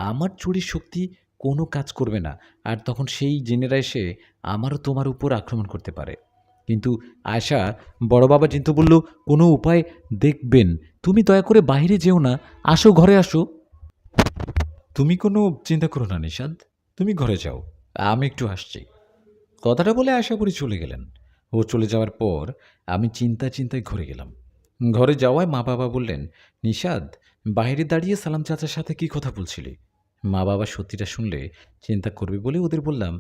আমার চুরির শক্তি কোনো কাজ করবে না, আর তখন সেই জিনেরা এসে আমারও তোমার উপর আক্রমণ করতে পারে। কিন্তু আয়েশা, বড় বাবা কিন্তু বলল, কোনো উপায় দেখবেন, তুমি দয়া করে বাইরে যেও না, আসো ঘরে আসো। তুমি কোনো চিন্তা করো না নিষাদ, তুমি ঘরে যাও, আমি একটু আসছি। কথাটা বলে আশাপুরি চলে গেলেন। ও চলে যাওয়ার পর আমি চিন্তায় ঘরে গেলাম। ঘরে যাওয়ায় মা বাবা বললেন, নিষাদ, বাইরে দাঁড়িয়ে সালাম চাচার সাথে কি কথা বলছিলি? মা বাবা সত্যিটা শুনলে চিন্তা করবে বলে ওদের বললাম,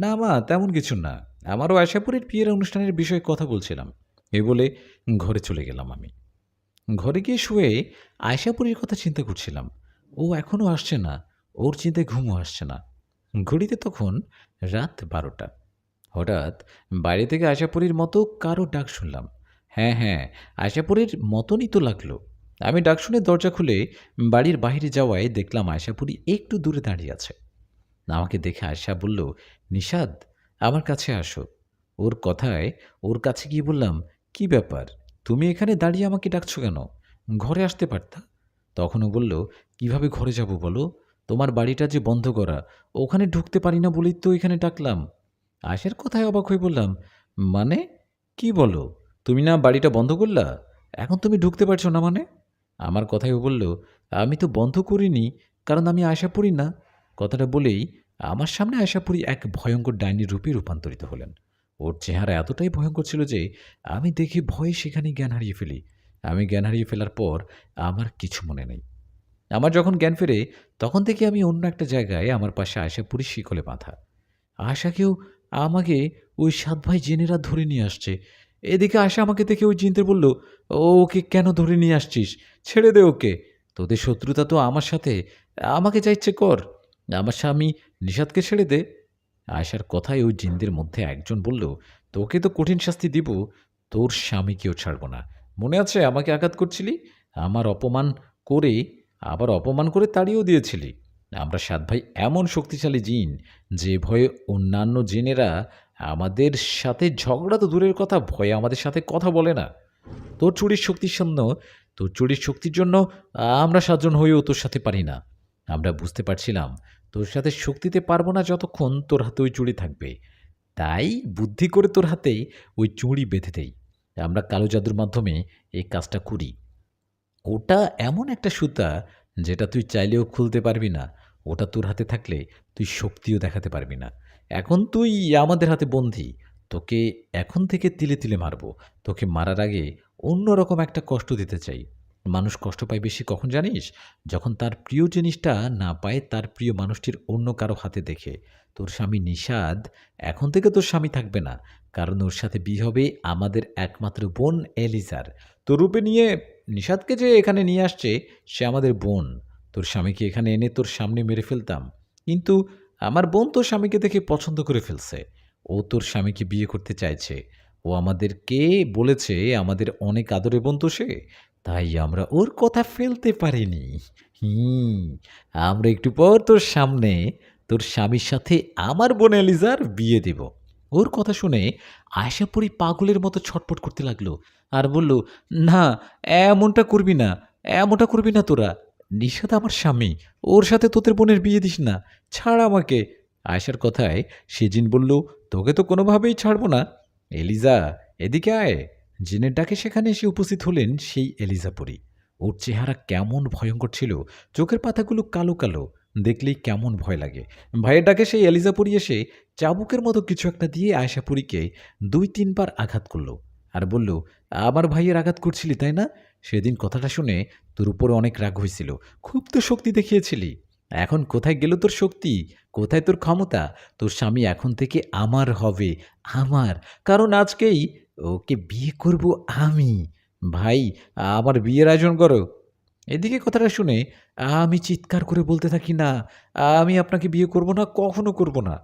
না মা, তেমন কিছু না, আমারও আশাপুরের বিয়ের অনুষ্ঠানের বিষয়ে কথা বলছিলাম। এই বলে ঘরে চলে গেলাম আমি। ঘরে গিয়ে শুয়ে আয়শাপুরীর কথা চিন্তা করছিলাম। ও এখনও আসছে না, ওর চিন্তায় ঘুমও আসছে না। ঘড়িতে তখন রাত 12টা। হঠাৎ বাইরে থেকে আশাপুরীর মতো কারো ডাক শুনলাম। হ্যাঁ হ্যাঁ, আশাপুরীর মতনই তো লাগলো। আমি ডাক শুনে দরজা খুলে বাড়ির বাইরে যাওয়ায় দেখলাম আশাপুরী একটু দূরে দাঁড়িয়ে আছে। আমাকে দেখে আয়শা বলল, নিষাদ, আমার কাছে আসো। ওর কথায় ওর কাছে গিয়ে বললাম, কি ব্যাপার, তুমি এখানে দাঁড়িয়ে আমাকে ডাকছো কেন? ঘরে আসতে পারতা। তখনও বলল, কিভাবে ঘরে যাব বলো, তোমার বাড়িটা যে বন্ধ করা, ওখানে ঢুকতে পারি না বলেই তো এখানে ডাকলাম। আয়শার কথায় অবাক হয়ে বললাম, মানে কি বলো, তুমি না বাড়িটা বন্ধ করলা, এখন তুমি ঢুকতে পারছো না মানে? আমার কথায় ও বলল, আমি তো বন্ধ করিনি, কারণ আমি আশাপুরি না। কথাটা বলেই আমার সামনে আশাপুরি এক ভয়ঙ্কর ডাইনির রূপে রূপান্তরিত হলেন। ওর চেহারা এতটাই ভয়ঙ্কর ছিল যে আমি দেখে ভয়ে সেখানেই জ্ঞান হারিয়ে ফেলি। আমি জ্ঞান হারিয়ে ফেলার পর আমার কিছু মনে নেই। আমার যখন জ্ঞান ফেরে তখন থেকে আমি অন্য একটা জায়গায় আমার পাশে আশাপুরী শিকলে বাঁধা। আশাকেও আমাকে ওই ৭ ভাই জিনেরা ধরে নিয়ে আসছে। এদিকে আশা আমাকে দেখে ওই জিনদের বলল, ওকে কেন ধরে নিয়ে আসছিস? ছেড়ে দে ওকে। তোদের শত্রুতা তো আমার সাথে। আমাকে যা ইচ্ছে কর। আমার স্বামী নিষাদকে ছেড়ে দে। আয়েশার কথায় ওই জিনদের মধ্যে একজন বলল, তোকে তো কঠিন শাস্তি দিব, তোর স্বামীকেও ছাড়ব না। মনে আছে আমাকে আঘাত করছিলি? আমার অপমান করে আবার অপমান করে তাড়িয়েও দিয়েছিলি। আমরা ৭ ভাই এমন শক্তিশালী জিন যে ভয়ে অন্যান্য জিনেরা আমাদের সাথে ঝগড়া তো দূরের কথা, ভয়ে আমাদের সাথে কথা বলে না। তোর চুরির শক্তির জন্য তোর চুরির শক্তির জন্য আমরা ৭ জন হয়েও তোর সাথে পারি না। আমরা বুঝতে পারছিলাম তোর সাথে শক্তিতে পারবো না যতক্ষণ তোর হাতে ওই চুড়ি থাকবে। তাই বুদ্ধি করে তোর হাতে ওই চুড়ি বেঁধে দেই। আমরা কালো জাদুর মাধ্যমে এই কাজটা করি। ওটা এমন একটা সুতা যেটা তুই চাইলেও খুলতে পারবি না। ওটা তোর হাতে থাকলে তুই শক্তিও দেখাতে পারবি না। এখন তুই আমাদের হাতে বন্দী। তোকে এখন থেকে তিলে তিলে মারবো। তোকে মারার আগে অন্যরকম একটা কষ্ট দিতে চাই। মানুষ কষ্ট পায় বেশি কখন জানিস? যখন তার প্রিয় জিনিসটা না পায় তার প্রিয় মানুষটির অন্য কারো হাতে দেখে। তোর স্বামী নিষাদ এখন থেকে তোর স্বামী থাকবে না। কারণ ওর সাথে বিয়ে হবে আমাদের একমাত্র বোন এলিজার। তোর রূপে নিয়ে নিষাদকে যে এখানে নিয়ে আসছে সে আমাদের বোন। তোর স্বামীকে এখানে এনে তোর সামনে মেরে ফেলতাম, কিন্তু আমার বোন তোর স্বামীকে দেখে পছন্দ করে ফেলছে। ও তোর স্বামীকে বিয়ে করতে চাইছে। ও আমাদেরকে বলেছে আমাদের অনেক আদরে বোন তো সে, তাই আমরা ওর কথা ফেলতে পারিনি। হুম, আমরা একটু পর তোর সামনে তোর স্বামীর সাথে আমার বোন এলিজার বিয়ে দেব। ওর কথা শুনে আয়শাপুরী পাগলের মতো ছটপট করতে লাগলো আর বলল, না, এমনটা করবি না, এমনটা করবি না তোরা। নিশাদ আমার স্বামী, ওর সাথে তোদের বোনের বিয়ে দিস না, ছাড় আমাকে। আয়েশার কথায় সেজিন বলল, তোকে তো কোনোভাবেই ছাড়বো না। এলিজা, এদিকে আয়। জিনের ডাকে সেখানে এসে উপস্থিত হলেন সেই এলিজা পরী। ওর চেহারা কেমন ভয়ঙ্কর ছিল, চোখের পাতাগুলো কালো কালো, দেখলেই কেমন ভয় লাগে। ভাইয়ের ডাকে সেই এলিজা পরী এসে চাবুকের মতো কিছু একটা দিয়ে আয়েশাপুরীকে ২-৩ বার আঘাত করল আর বলল, আমার ভাইয়ের আঘাত করছিলি তাই না? সেদিন কথাটা শুনে তোর উপরে অনেক রাগ হয়েছিল, খুব তো শক্তি দেখিয়েছিলি। এখন কোথায় গেল তোর শক্তি? কোথায় তোর ক্ষমতা? তোর স্বামী এখন থেকে আমার হবে, আমার। কারণ আজকেই ওকে বিয়ে করব আমি। ভাই, আমার বিয়ের আয়োজন করো। এদিকে কথাটা শুনে আমি চিৎকার করে বলতে থাকি, না, আমি আপনাকে বিয়ে করব না, কখনো করব না।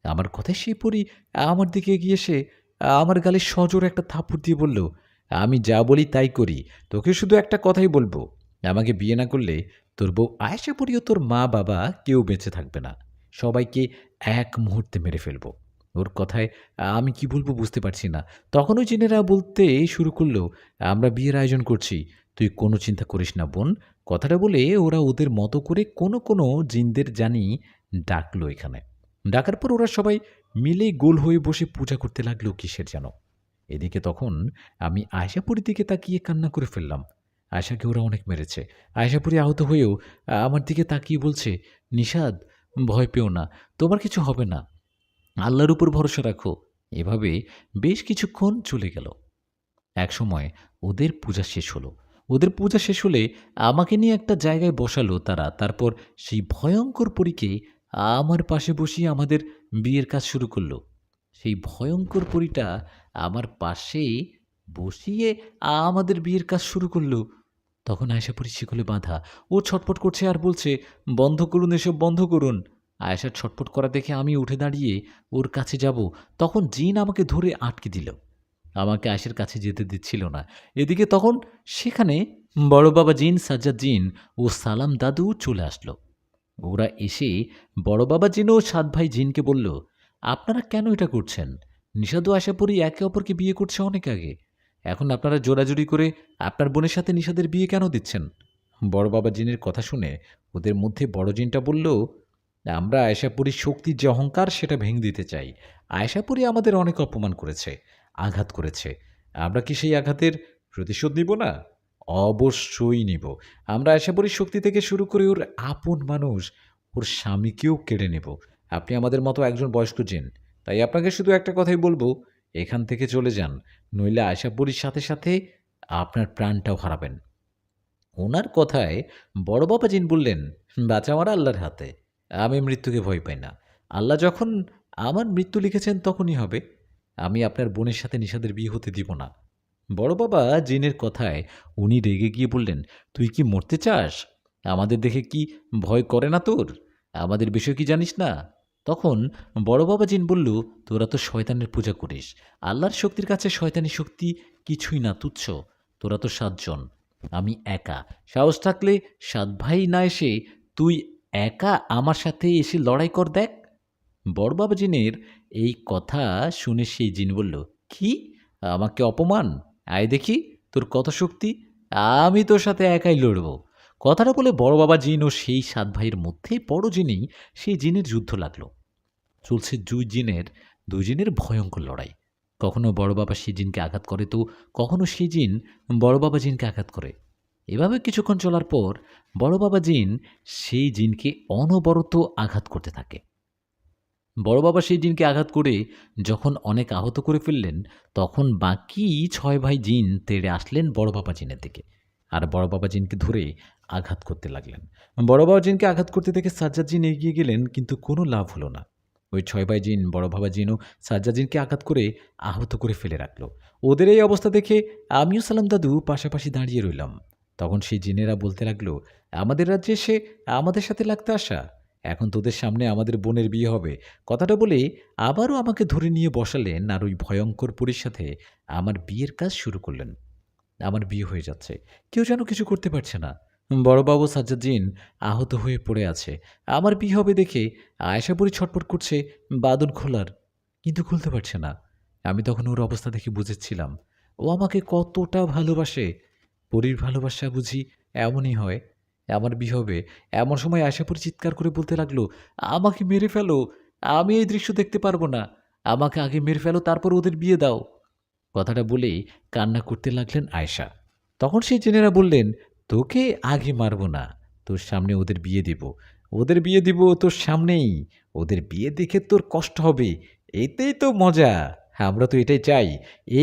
আমার কথায় সেই পরী আমার দিকে এগিয়ে এসে আমার গালে সজোরে একটা থাপ্পড় দিয়ে বলল, আমি যা বলি তাই করি। তোকে শুধু একটা কথাই বলবো, আমাকে বিয়ে না করলে তোর বউ আয়েশা পরী ও তোর মা বাবা কেউ বেঁচে থাকবে না। সবাইকে এক মুহূর্তে মেরে ফেলবো। ওর কথায় আমি কি বলবো বুঝতে পারছি না। তখনও জিনেরা বলতে শুরু করলো, আমরা বিয়ের আয়োজন করছি, তুই কোনো চিন্তা করিস না বোন। কথাটা বলে ওরা ওদের মতো করে কোনো কোনো জিনদের জানি ডাকলো এখানে। ডাকার পর ওরা সবাই মিলে গোল হয়ে বসে পূজা করতে লাগলো কিসের যেন। এদিকে তখন আমি আয়শাপুরীর দিকে তাকিয়ে কান্না করে ফেললাম। আয়শাকে ওরা অনেক মেরেছে। আয়শাপুরী আহত হয়েও আমার দিকে তাকিয়ে বলছে, নিষাদ, ভয় পেও না, তোমার কিছু হবে না, আল্লাহর উপর ভরসা রাখো। এভাবে বেশ কিছুক্ষণ চলে গেল। একসময় ওদের পূজা শেষ হলো। ওদের পূজা শেষ হলে আমাকে নিয়ে একটা জায়গায় বসালো তারা। তারপর সেই ভয়ঙ্কর পরীকে আমার পাশে বসিয়ে আমাদের বিয়ের কাজ শুরু করলো। সেই ভয়ঙ্কর পরীটা আমার পাশে বসিয়ে আমাদের বিয়ের কাজ শুরু করলো। তখন আয়েশা পরী শিকলে বাঁধা। ও ছটপট করছে আর বলছে, বন্ধ করুন, এসব বন্ধ করুন। আয়েশার ছটপট করা দেখে আমি উঠে দাঁড়িয়ে ওর কাছে যাব, তখন জিন আমাকে ধরে আটকে দিল। আমাকে আয়েশার কাছে যেতে দিচ্ছিল না। এদিকে তখন সেখানে বড় বাবা জিন, সাজ্জাদ জিন ও সালাম দাদু চলে আসলো। ওরা এসে বড় বাবা জিন ও ৭ ভাই জিনকে বলল, আপনারা কেন এটা করছেন? নিষাদ ও আশাপুরী একে অপরকে বিয়ে করছে অনেক আগে। এখন আপনারা জোরাজুরি করে আপনার বোনের সাথে নিষাদের বিয়ে কেন দিচ্ছেন? বড় বাবা জিনের কথা শুনে ওদের মধ্যে বড় জিনটা বলল, আমরা আয়েশাপুরীর শক্তির যে অহংকার সেটা ভেঙে দিতে চাই। আয়েশাপুরী আমাদের অনেক অপমান করেছে, আঘাত করেছে। আমরা কি সেই আঘাতের প্রতিশোধ নিব না? অবশ্যই নিব। আমরা আয়েশাপুরীর শক্তি থেকে শুরু করে ওর আপন মানুষ, ওর স্বামীকেও কেড়ে নেব। আপনি আমাদের মতো একজন বয়স্ক জিন, তাই আপনাকে শুধু একটা কথাই বলবো, এখান থেকে চলে যান, নইলে আয়েশাপুরীর সাথে সাথে আপনার প্রাণটাও হারাবেন। ওনার কথায় বড় বাবা জিন বললেন, বাঁচা মারা আল্লাহর হাতে। আমি মৃত্যুকে ভয় পাই না। আল্লাহ যখন আমার মৃত্যু লিখেছেন তখনই হবে। আমি আপনার বোনের সাথে নিশাদের বিয়ে হতে দিব না। বড় বাবা জিনের কথায় উনি রেগে গিয়ে বললেন, তুই কি মরতে চাস? আমাদের দেখে কি ভয় করে না তোর? আমাদের বিষয় কি জানিস না? তখন বড় বাবা জিন বলল, তোরা তো শয়তানের পূজা করিস। আল্লাহর শক্তির কাছে শয়তানি শক্তি কিছুই না, তুচ্ছ। তোরা তো 7 জন, আমি একা। সাহস থাকলে 7 ভাই না এসে তুই একা আমার সাথে এসে লড়াই কর দেখ। বড় বাবা জিনের এই কথা শুনে সেই জিন বলল, কি? আমাকে অপমান? আয় দেখি তোর কত শক্তি। আমি তোর সাথে একাই লড়ব। কথাটা বলে বড় বাবা জিন ও সেই 7 ভাইয়ের মধ্যে বড় জিনেই সেই জিনের যুদ্ধ লাগলো। চলছে দুই জিনের ভয়ঙ্কর লড়াই। কখনো বড় বাবা সেই জিনকে আঘাত করে তো কখনো সেই জিন বড় বাবা জিনকে আঘাত করে। এভাবে কিছুক্ষণ চলার পর বড় বাবা জিন সেই জিনকে অনবরত আঘাত করতে থাকে। বড় বাবা সেই জিনকে আঘাত করে যখন অনেক আহত করে ফেললেন, তখন বাকি 6 ভাই জিন তেড়ে আসলেন বড় বাবা জিনের দিকে। আর বড় বাবা জিনকে ধরে আঘাত করতে লাগলেন। বড় বাবা জিনকে আঘাত করতে দেখে সাজ্জাদ জিন এগিয়ে গেলেন, কিন্তু কোনো লাভ হলো না। ওই 6 ভাই জিন বড় বাবা জিনও সাজ্জাদ জিনকে আঘাত করে আহত করে ফেলে রাখল। ওদের এই অবস্থা দেখে আমিও সালাম দাদু পাশাপাশি দাঁড়িয়ে রইলাম। তখন সেই জিনেরা বলতে লাগলো, আমাদের রাজ্যে এসে আমাদের সাথে লাগতে আসা, এখন তোদের সামনে আমাদের বোনের বিয়ে হবে। কথাটা বলে আবারও আমাকে ধরে নিয়ে বসালেন আর ওই ভয়ঙ্কর পরীর সাথে আমার বিয়ের কাজ শুরু করলেন। আমার বিয়ে হয়ে যাচ্ছে, কেউ যেন কিছু করতে পারছে না। বড়বাবু সাজ্জাদ্দিন আহত হয়ে পড়ে আছে। আমার বিয়ে হবে দেখে আয়েশাপুরি ছটফট করছে বাঁধন খোলার, কিন্তু খুলতে পারছে না। আমি তখন ওর অবস্থা দেখে বুঝেছিলাম ও আমাকে কতটা ভালোবাসে। পরীর ভালোবাসা বুঝি এমনই হয়। আমার বিয়ে হবে এমন সময় আয়েশাপুরি চিৎকার করে বলতে লাগলো, আমাকে মেরে ফেলো, আমি এই দৃশ্য দেখতে পারবো না। আমাকে আগে মেরে ফেলো, তারপর ওদের বিয়ে দাও। কথাটা বলেই কান্না করতে লাগলেন আয়েশা। তখন সেই জেনেরা বললেন, তোকে আগে মারব না, তোর সামনে ওদের বিয়ে দিব। ওদের বিয়ে দিব তোর সামনেই। ওদের বিয়ে দেখে তোর কষ্ট হবে, এতেই তো মজা। আমরা তো এটাই চাই।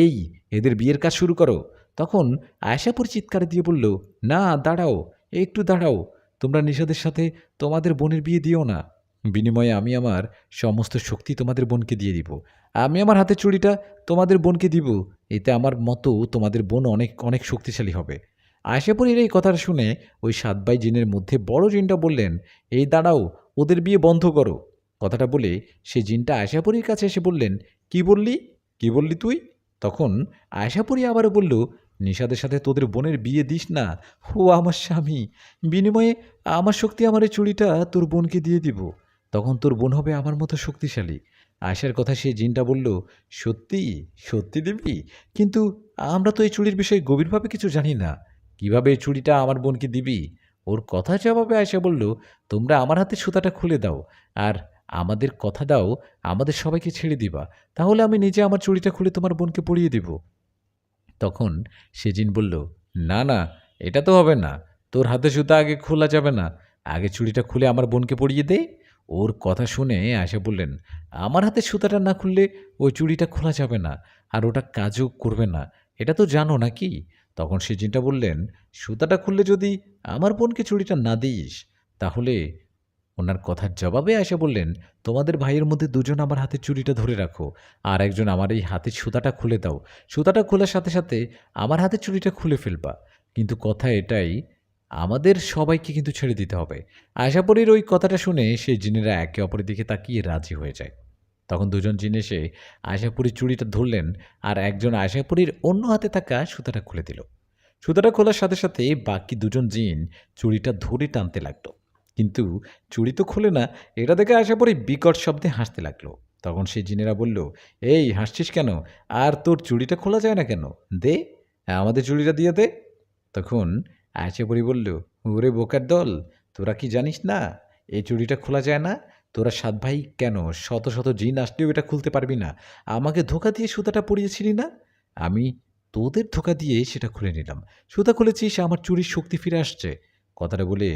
এই, এদের বিয়ের কাজ শুরু করো। তখন আয়েশাপুর চিৎকার দিয়ে বলল, না দাঁড়াও, একটু দাঁড়াও। তোমরা নিশাদের সাথে তোমাদের বোনের বিয়ে দিও না। বিনিময়ে আমি আমার সমস্ত শক্তি তোমাদের বোনকে দিয়ে দিব। আমি আমার হাতে চুড়িটা তোমাদের বোনকে দিব। এতে আমার মতো তোমাদের বোন অনেক অনেক শক্তিশালী হবে। আয়েশাপুরীর এই কথাটা শুনে ওই 7 ভাই জিনের মধ্যে বড় জিনটা বললেন, এই দাঁড়াও, ওদের বিয়ে বন্ধ করো। কথাটা বলে সে জিনটা আয়েশাপুরীর কাছে এসে বললেন, কি বললি? কি বললি তুই? তখন আয়েশাপুরী আবারও বলল, নিশাদের সাথে তোদের বোনের বিয়ে দিস না। ও আমার স্বামী, বিনিময়ে আমার শক্তি, আমার এই চুড়িটা তোর বোনকে দিয়ে দিব। তখন তোর বোন হবে আমার মতো শক্তিশালী। আয়েশার কথা সেই জিনটা বলল, সত্যি? সত্যি দিবি? কিন্তু আমরা তো এই চুড়ির বিষয়ে গভীরভাবে কিছু জানি না। কিভাবে এই চুড়িটা আমার বোনকে দিবি? ওর কথার জবাবে আয়েশা বলল, তোমরা আমার হাতে সুতাটা খুলে দাও আর আমাদের কথা দাও আমাদের সবাইকে ছেড়ে দিবা। তাহলে আমি নিজে আমার চুড়িটা খুলে তোমার বোনকে পরিয়ে দিব। তখন সে জিন বলল, না না, এটা তো হবে না। তোর হাতে সুতা আগে খোলা যাবে না। আগে চুড়িটা খুলে আমার বোনকে পরিয়ে দে। ওর কথা শুনে আয়েশা বললেন, আমার হাতে সুতাটা না খুললে ওই চুড়িটা খোলা যাবে না, আর ওটা কাজও করবে না। এটা তো জানো নাকি? তখন সে জিনটা বললেন, সুতাটা খুললে যদি আমার বোনকে চুড়িটা না দিস, তাহলে ওনার কথার জবাবে আয়েশা বললেন, তোমাদের ভাইয়ের মধ্যে দুজন আমার হাতের চুড়িটা ধরে রাখো, আর একজন আমার এই হাতের সুতাটা খুলে দাও। সুতাটা খোলার সাথে সাথে আমার হাতের চুড়িটা খুলে ফেলবা। কিন্তু কথা এটাই, আমাদের সবাইকে কিন্তু ছেড়ে দিতে হবে। আয়েশাপুরীর ওই কথাটা শুনে সেই জিনেরা একে অপরের দিকে তাকিয়ে রাজি হয়ে যায়। তখন দুজন জিন এসে আয়েশাপুরীর চুড়িটা ধরলেন, আর একজন আয়েশাপুরীর অন্য হাতে থাকা সুতাটা খুলে দিল। সুতাটা খোলার সাথে সাথে বাকি দুজন জিন চুড়িটা ধরে টানতে লাগলো, কিন্তু চুড়ি তো খুলে না। এটা দেখে আয়েশাপুরী বিকট শব্দে হাসতে লাগলো। তখন সেই জিনেরা বলল, এই হাসছিস কেন? আর তোর চুড়িটা খোলা যায় না কেন? দে, আমাদের চুড়িটা দিয়ে দে। তখন আয়েশাপুরী বলল, ওরে বোকার দল, তোরা কি জানিস না এই চুড়িটা খোলা যায় না? তোরা 7 ভাই কেন, শত শত জিন আসলেও এটা খুলতে পারবি না। আমাকে ধোকা দিয়ে সুতাটা পরিয়েছিলি না? আমি তোদের ধোকা দিয়ে সেটা খুলে নিলাম। সুতা খুলেছিস, আমার চুরির শক্তি ফিরে আসছে। কথাটা বলে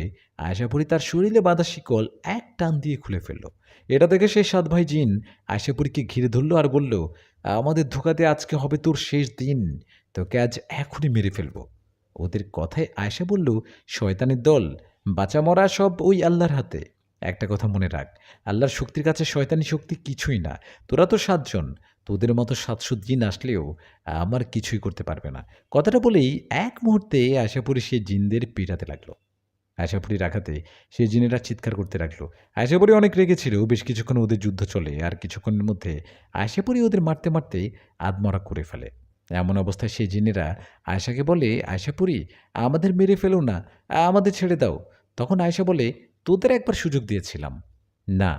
আয়শাপুরী তার শরীরে বাঁধা শিকল এক টান দিয়ে খুলে ফেলল। এটা দেখে সেই 7 ভাই জিন আয়শাপুরীকে ঘিরে ধরল আর বলল, আমাদের ধোঁকাতে আজকে হবে তোর শেষ দিন, তোকে আজ এখনই মেরে ফেলবো। ওদের কথায় আয়শা বলল, শয়তানের দল, বাঁচা মরা সব ওই আল্লাহর হাতে। একটা কথা মনে রাখ, আল্লাহর শক্তির কাছে শয়তানি শক্তি কিছুই না। তোরা তো 7 জন, তোদের মতো 700 জিন আসলেও আমার কিছুই করতে পারবে না। কথাটা বলেই এক মুহূর্তে আয়শাপুরী সেই জিনদের পিটাতে লাগলো। আয়শাপুরীর আঘাতে সেই জিনেরা চিৎকার করতে লাগলো। আয়শাপুরী অনেক রেগেছিল। বেশ কিছুক্ষণ ওদের যুদ্ধ চলে, আর কিছুক্ষণের মধ্যে আয়শাপুরী ওদের মারতে মারতে আধমরা করে ফেলে। এমন অবস্থায় সেই জিনেরা আয়শাকে বলে, আয়শাপুরী, আমাদের মেরে ফেলো না, আমাদের ছেড়ে দাও। তখন আয়শা বলে, তোদের একবার সুযোগ দিয়েছিলাম, না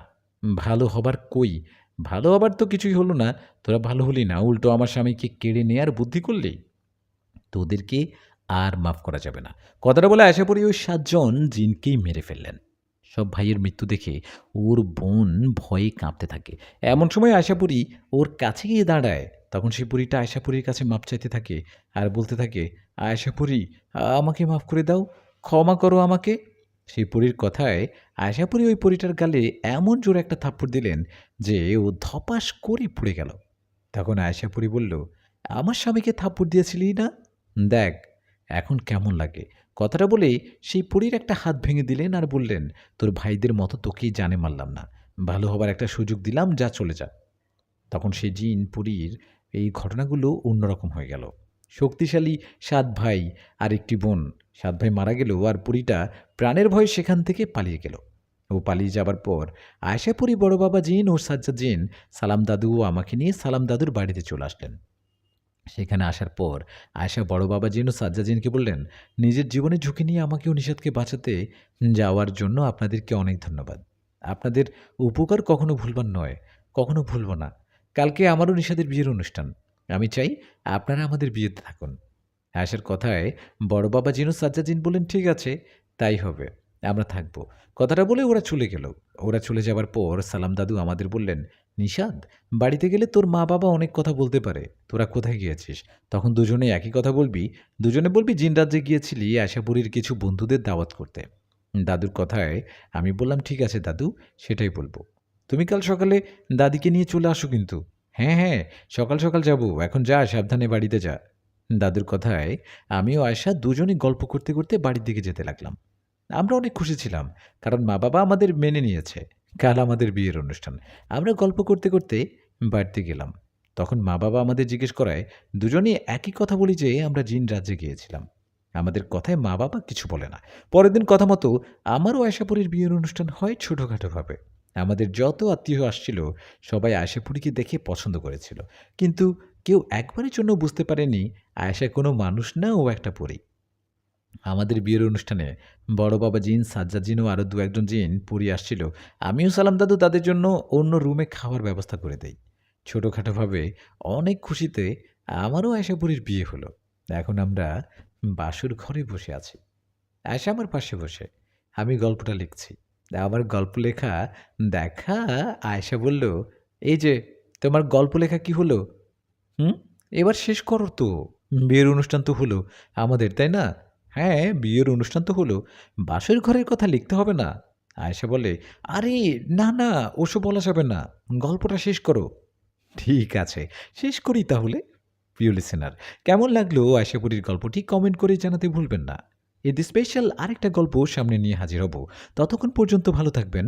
ভালো হবার কই, ভালো হবার তো কিছুই হলো না। তোরা ভালো হলি না, উল্টো আমার স্বামীকে কেড়ে নেয়ার বুদ্ধি করলি। তোদেরকে আর মাফ করা যাবে না। কথাটা বলে আশাপুরী ওই 7 জন জিনকেই মেরে ফেললেন। সব ভাইয়ের মৃত্যু দেখে ওর বোন ভয়ে কাঁপতে থাকে। এমন সময় আশাপুরী ওর কাছে গিয়ে দাঁড়ায়। তখন সেই পরীটা আয়শাপুরীর কাছে মাপ চাইতে থাকে আর বলতে থাকে, আয়শাপুরী, আমাকে মাফ করে দাও, ক্ষমা করো আমাকে। সেই পরীর কথায় আয়শাপুরী ওই পরীটার গালে এমন জোরে একটা থাপ্পড় দিলেন যে ও ধপাস করে পড়ে গেল। তখন আয়শাপুরী বলল, আমার স্বামীকে থাপ্পড় দিয়েছিলি না, দেখ এখন কেমন লাগে। কথাটা বলে সেই পরীর একটা হাত ভেঙে দিলেন আর বললেন, তোর ভাইদের মতো তোকেই জানে মারলাম না, ভালো হবার একটা সুযোগ দিলাম, যা চলে যা। তখন সেই জিন পুরীর এই ঘটনাগুলো অন্যরকম হয়ে গেল। শক্তিশালী 7 ভাই আর একটি বোন, 7 ভাই মারা গেল আর পুরীটা প্রাণের ভয়ে সেখান থেকে পালিয়ে গেল। ও পালিয়ে যাবার পর আয়শাপুরী বড় বাবা জিন ও সাজ্জাদ জিন সালাম দাদু ও আমাকে নিয়ে সালাম দাদুর বাড়িতে চলে আসলেন। সেখানে আসার পর আয়শা বড় বাবা জিন ও সাজ্জাদ জিনকে বললেন, নিজের জীবনের ঝুঁকি নিয়ে আমাকে ও নিষাদকে বাঁচাতে যাওয়ার জন্য আপনাদেরকে অনেক ধন্যবাদ। আপনাদের উপকার কখনো ভুলবার নয়, কখনো ভুলব না। কালকে আমারও নিষাদের বিয়ের অনুষ্ঠান, আমি চাই আপনারা আমাদের বিয়েতে থাকুন। আয়েশার কথায় বড় বাবা জিন ও সাজ্জাদ জিন বললেন, ঠিক আছে, তাই হবে, আমরা থাকব। কথাটা বলে ওরা চলে গেল। ওরা চলে যাবার পর সালাম দাদু আমাদের বললেন, নিষাদ, বাড়িতে গেলে তোর মা বাবা অনেক কথা বলতে পারে, তোরা কোথায় গিয়েছিস? তখন দুজনে একই কথা বলবি, দুজনে বলবি জিন রাজ্যে গিয়েছিলি আশাপুরীর কিছু বন্ধুদের দাওয়াত করতে। দাদুর কথায় আমি বললাম, ঠিক আছে দাদু, সেটাই বলবো। তুমি কাল সকালে দাদিকে নিয়ে চলে আসো কিন্তু। হ্যাঁ হ্যাঁ, সকাল সকাল যাব, এখন যা, সাবধানে বাড়িতে যা। দাদুর কথায় আমি ও আয়েশা দুজনেই গল্প করতে করতে বাড়ির দিকে যেতে লাগলাম। আমরা অনেক খুশি ছিলাম, কারণ মা বাবা আমাদের মেনে নিয়েছে। কাল আমাদের বিয়ের অনুষ্ঠান। আমরা গল্প করতে করতে বাড়িতে গেলাম। তখন মা বাবা আমাদের জিজ্ঞেস করায় দুজনেই একই কথা বলি যে আমরা জিন রাজ্যে গিয়েছিলাম। আমাদের কথায় মা বাবা কিছু বলে না। পরের দিন কথা মতো আমারও আয়শাপুরীর বিয়ের অনুষ্ঠান হয় ছোটোখাটোভাবে। আমাদের যত আত্মীয় আসছিল সবাই আয়শাপুরীকে দেখে পছন্দ করেছিল, কিন্তু কেউ একবারের জন্য বুঝতে পারেনি আয়েশা কোনো মানুষ না, ও একটা পরী। আমাদের বিয়ের অনুষ্ঠানে বড় বাবা জিন, সাজ্জাদ জিন ও আরও 2-1 জন জিন পরী আসছিল। আমিও সালাম দাদু তাদের জন্য অন্য রুমে খাওয়ার ব্যবস্থা করে দেই। ছোটোখাটোভাবে অনেক খুশিতে আমারও আয়েশাপুরীর বিয়ে হলো। এখন আমরা বাসর ঘরে বসে আছি। আয়েশা আমার পাশে বসে, আমি গল্পটা লিখছি। আমার গল্প লেখা দেখা আয়েশা বলল, এই যে তোমার গল্প লেখা কি হলো? হুম, এবার শেষ করো তো। বিয়ের অনুষ্ঠান তো হলো আমাদের, তাই না? হ্যাঁ, বিয়ের অনুষ্ঠান তো হলো, বাসর ঘরের কথা লিখতে হবে না। আয়েশা বলে, আরে না না, ওসব বলা যাবে না, গল্পটা শেষ করো। ঠিক আছে, শেষ করি তাহলে। প্রিয় লিসেনার, কেমন লাগলো আয়শাপুরীর গল্পটি কমেন্ট করে জানাতে ভুলবেন না। এতে স্পেশাল আরেকটা গল্প সামনে নিয়ে হাজির হব। ততক্ষণ পর্যন্ত ভালো থাকবেন।